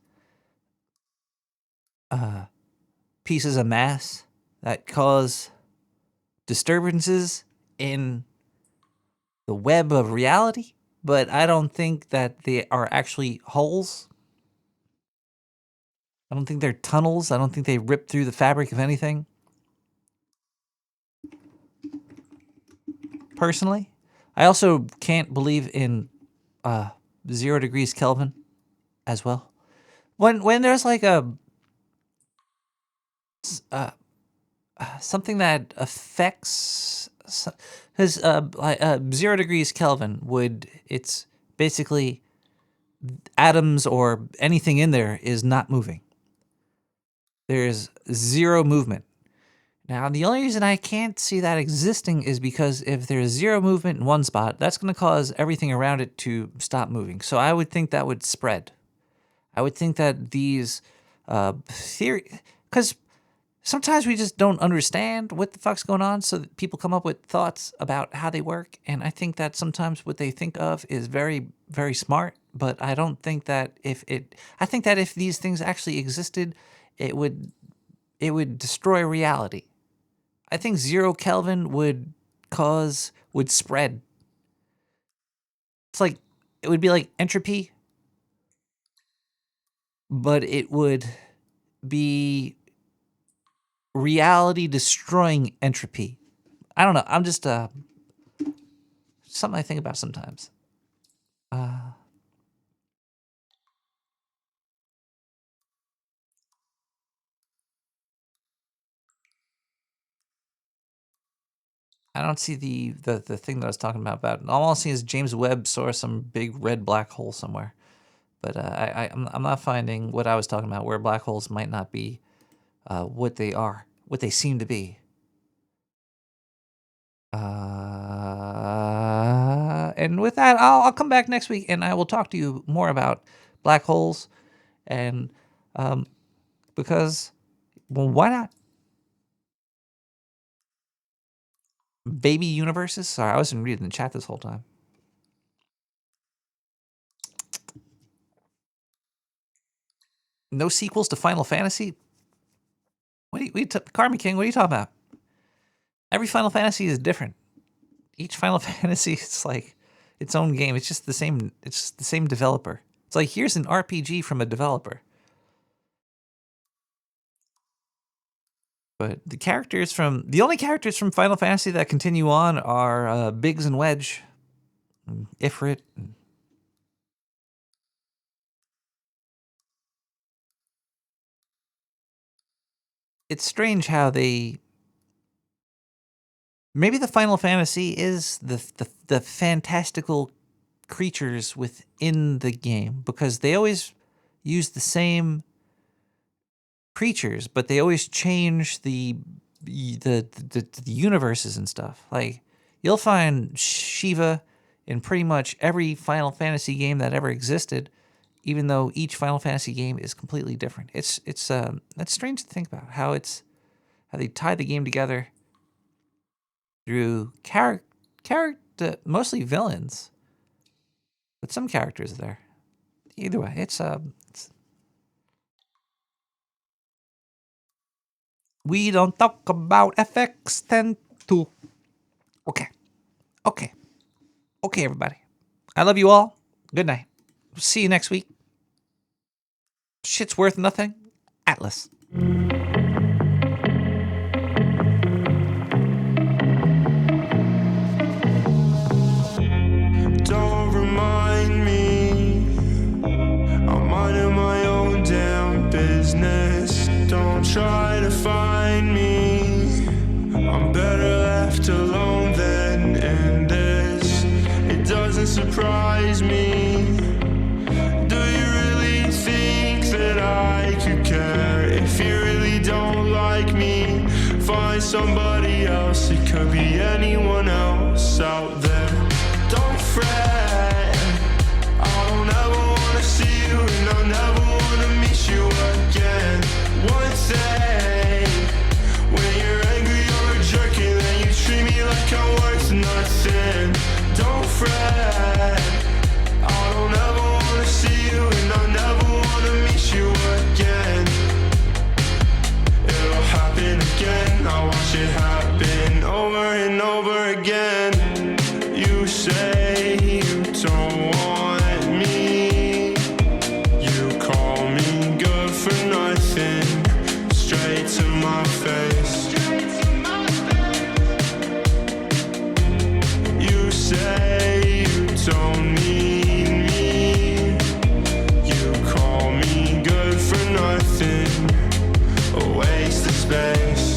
pieces of mass that cause disturbances in the web of reality, but I don't think that they are actually holes. I don't think they're tunnels. I don't think they rip through the fabric of anything. Personally, I also can't believe in 0 degrees Kelvin as well. When there's like something that affects, because 0 degrees Kelvin it's basically atoms or anything in there is not moving. There's zero movement. Now, the only reason I can't see that existing is because if there's zero movement in one spot, that's going to cause everything around it to stop moving. So I would think that would spread. I would think that these theory, because sometimes we just don't understand what the fuck's going on, so that people come up with thoughts about how they work. And I think that sometimes what they think of is very, very smart. But I don't think that I think that if these things actually existed, it would destroy reality. I think 0 Kelvin would spread. It's like, it would be like entropy, but it would be reality destroying entropy. I don't know. I'm just something I think about sometimes. I don't see the thing that I was talking about. All I see is James Webb saw some big red black hole somewhere. But I'm not finding what I was talking about, where black holes might not be what they are, what they seem to be. And with that, I'll come back next week and I will talk to you more about black holes and because, well, why not? Baby universes? Sorry, I wasn't reading the chat this whole time. No sequels to Final Fantasy? Karma King, what are you talking about? Every Final Fantasy is different. Each Final Fantasy is like its own game. It's just the same. It's just the same developer. It's like, here's an RPG from a developer. But the only characters from Final Fantasy that continue on are Biggs and Wedge, and Ifrit. It's strange how maybe the Final Fantasy is the fantastical creatures within the game, because they always use the same creatures, but they always change the universes and stuff. Like, you'll find Shiva in pretty much every Final Fantasy game that ever existed, even though each Final Fantasy game is completely different. It's that's strange to think about how they tie the game together through character, mostly villains, but some characters there. Either way, it's we don't talk about FX102. Okay, everybody. I love you all. Good night. See you next week. Shit's worth nothing. Atlas. Don't remind me, I'm minding my own damn business. Don't try to find me, I'm better left alone than in this. It doesn't surprise me. Do you really think that I could care? If you really don't like me, find somebody else. It could be anyone else out there. Don't fret, I don't ever wanna see you, and I never wanna meet you again. One thing, when you're angry or a jerk, and then you treat me like I'm worth nothing. Don't fret, I don't ever wanna see you, and I never wanna meet you again. It'll happen again, I'll watch it happen over and over again. You say you don't want me, you call me good for nothing, straight to my face. You say you don't need me, you call me good for nothing, a waste of space.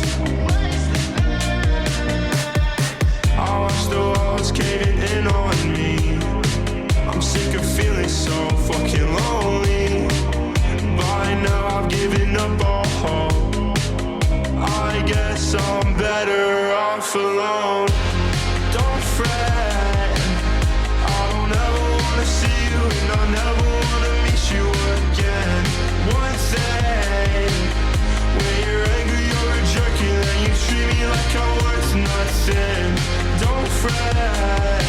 I watch the walls caving in on me, I'm sick of feeling so fucking lonely. By now I've given up all hope, I guess I'm better off alone. Don't fret, I don't ever wanna see you, and I never wanna meet you again. One thing, when you're angry or a jerk, and then you treat me like I'm worth nothing. Don't fret,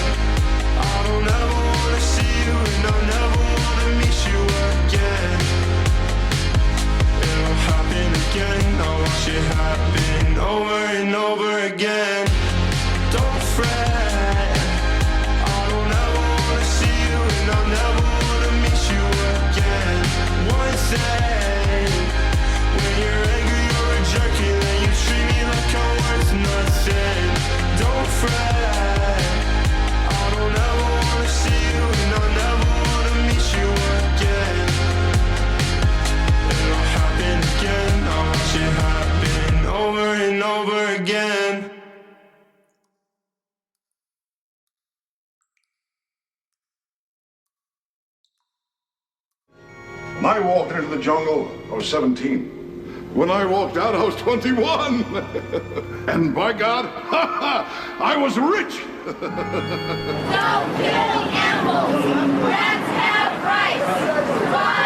I don't ever wanna see you, and I never wanna meet you again. It'll happen again, I'll watch it happen over and over again. Don't fret, I don't ever wanna see you, and I never wanna meet you again. One thing, when you're angry or a jerk, and then you treat me like I'm worth nothing. Don't fret, I don't ever wanna see you, and I never wanna meet you again. It'll happen again, I'll watch it happen over and over again. When I walked into the jungle, I was 17. When I walked out, I was 21. And by God, I was rich. Don't kill animals. Rats have rights. Why?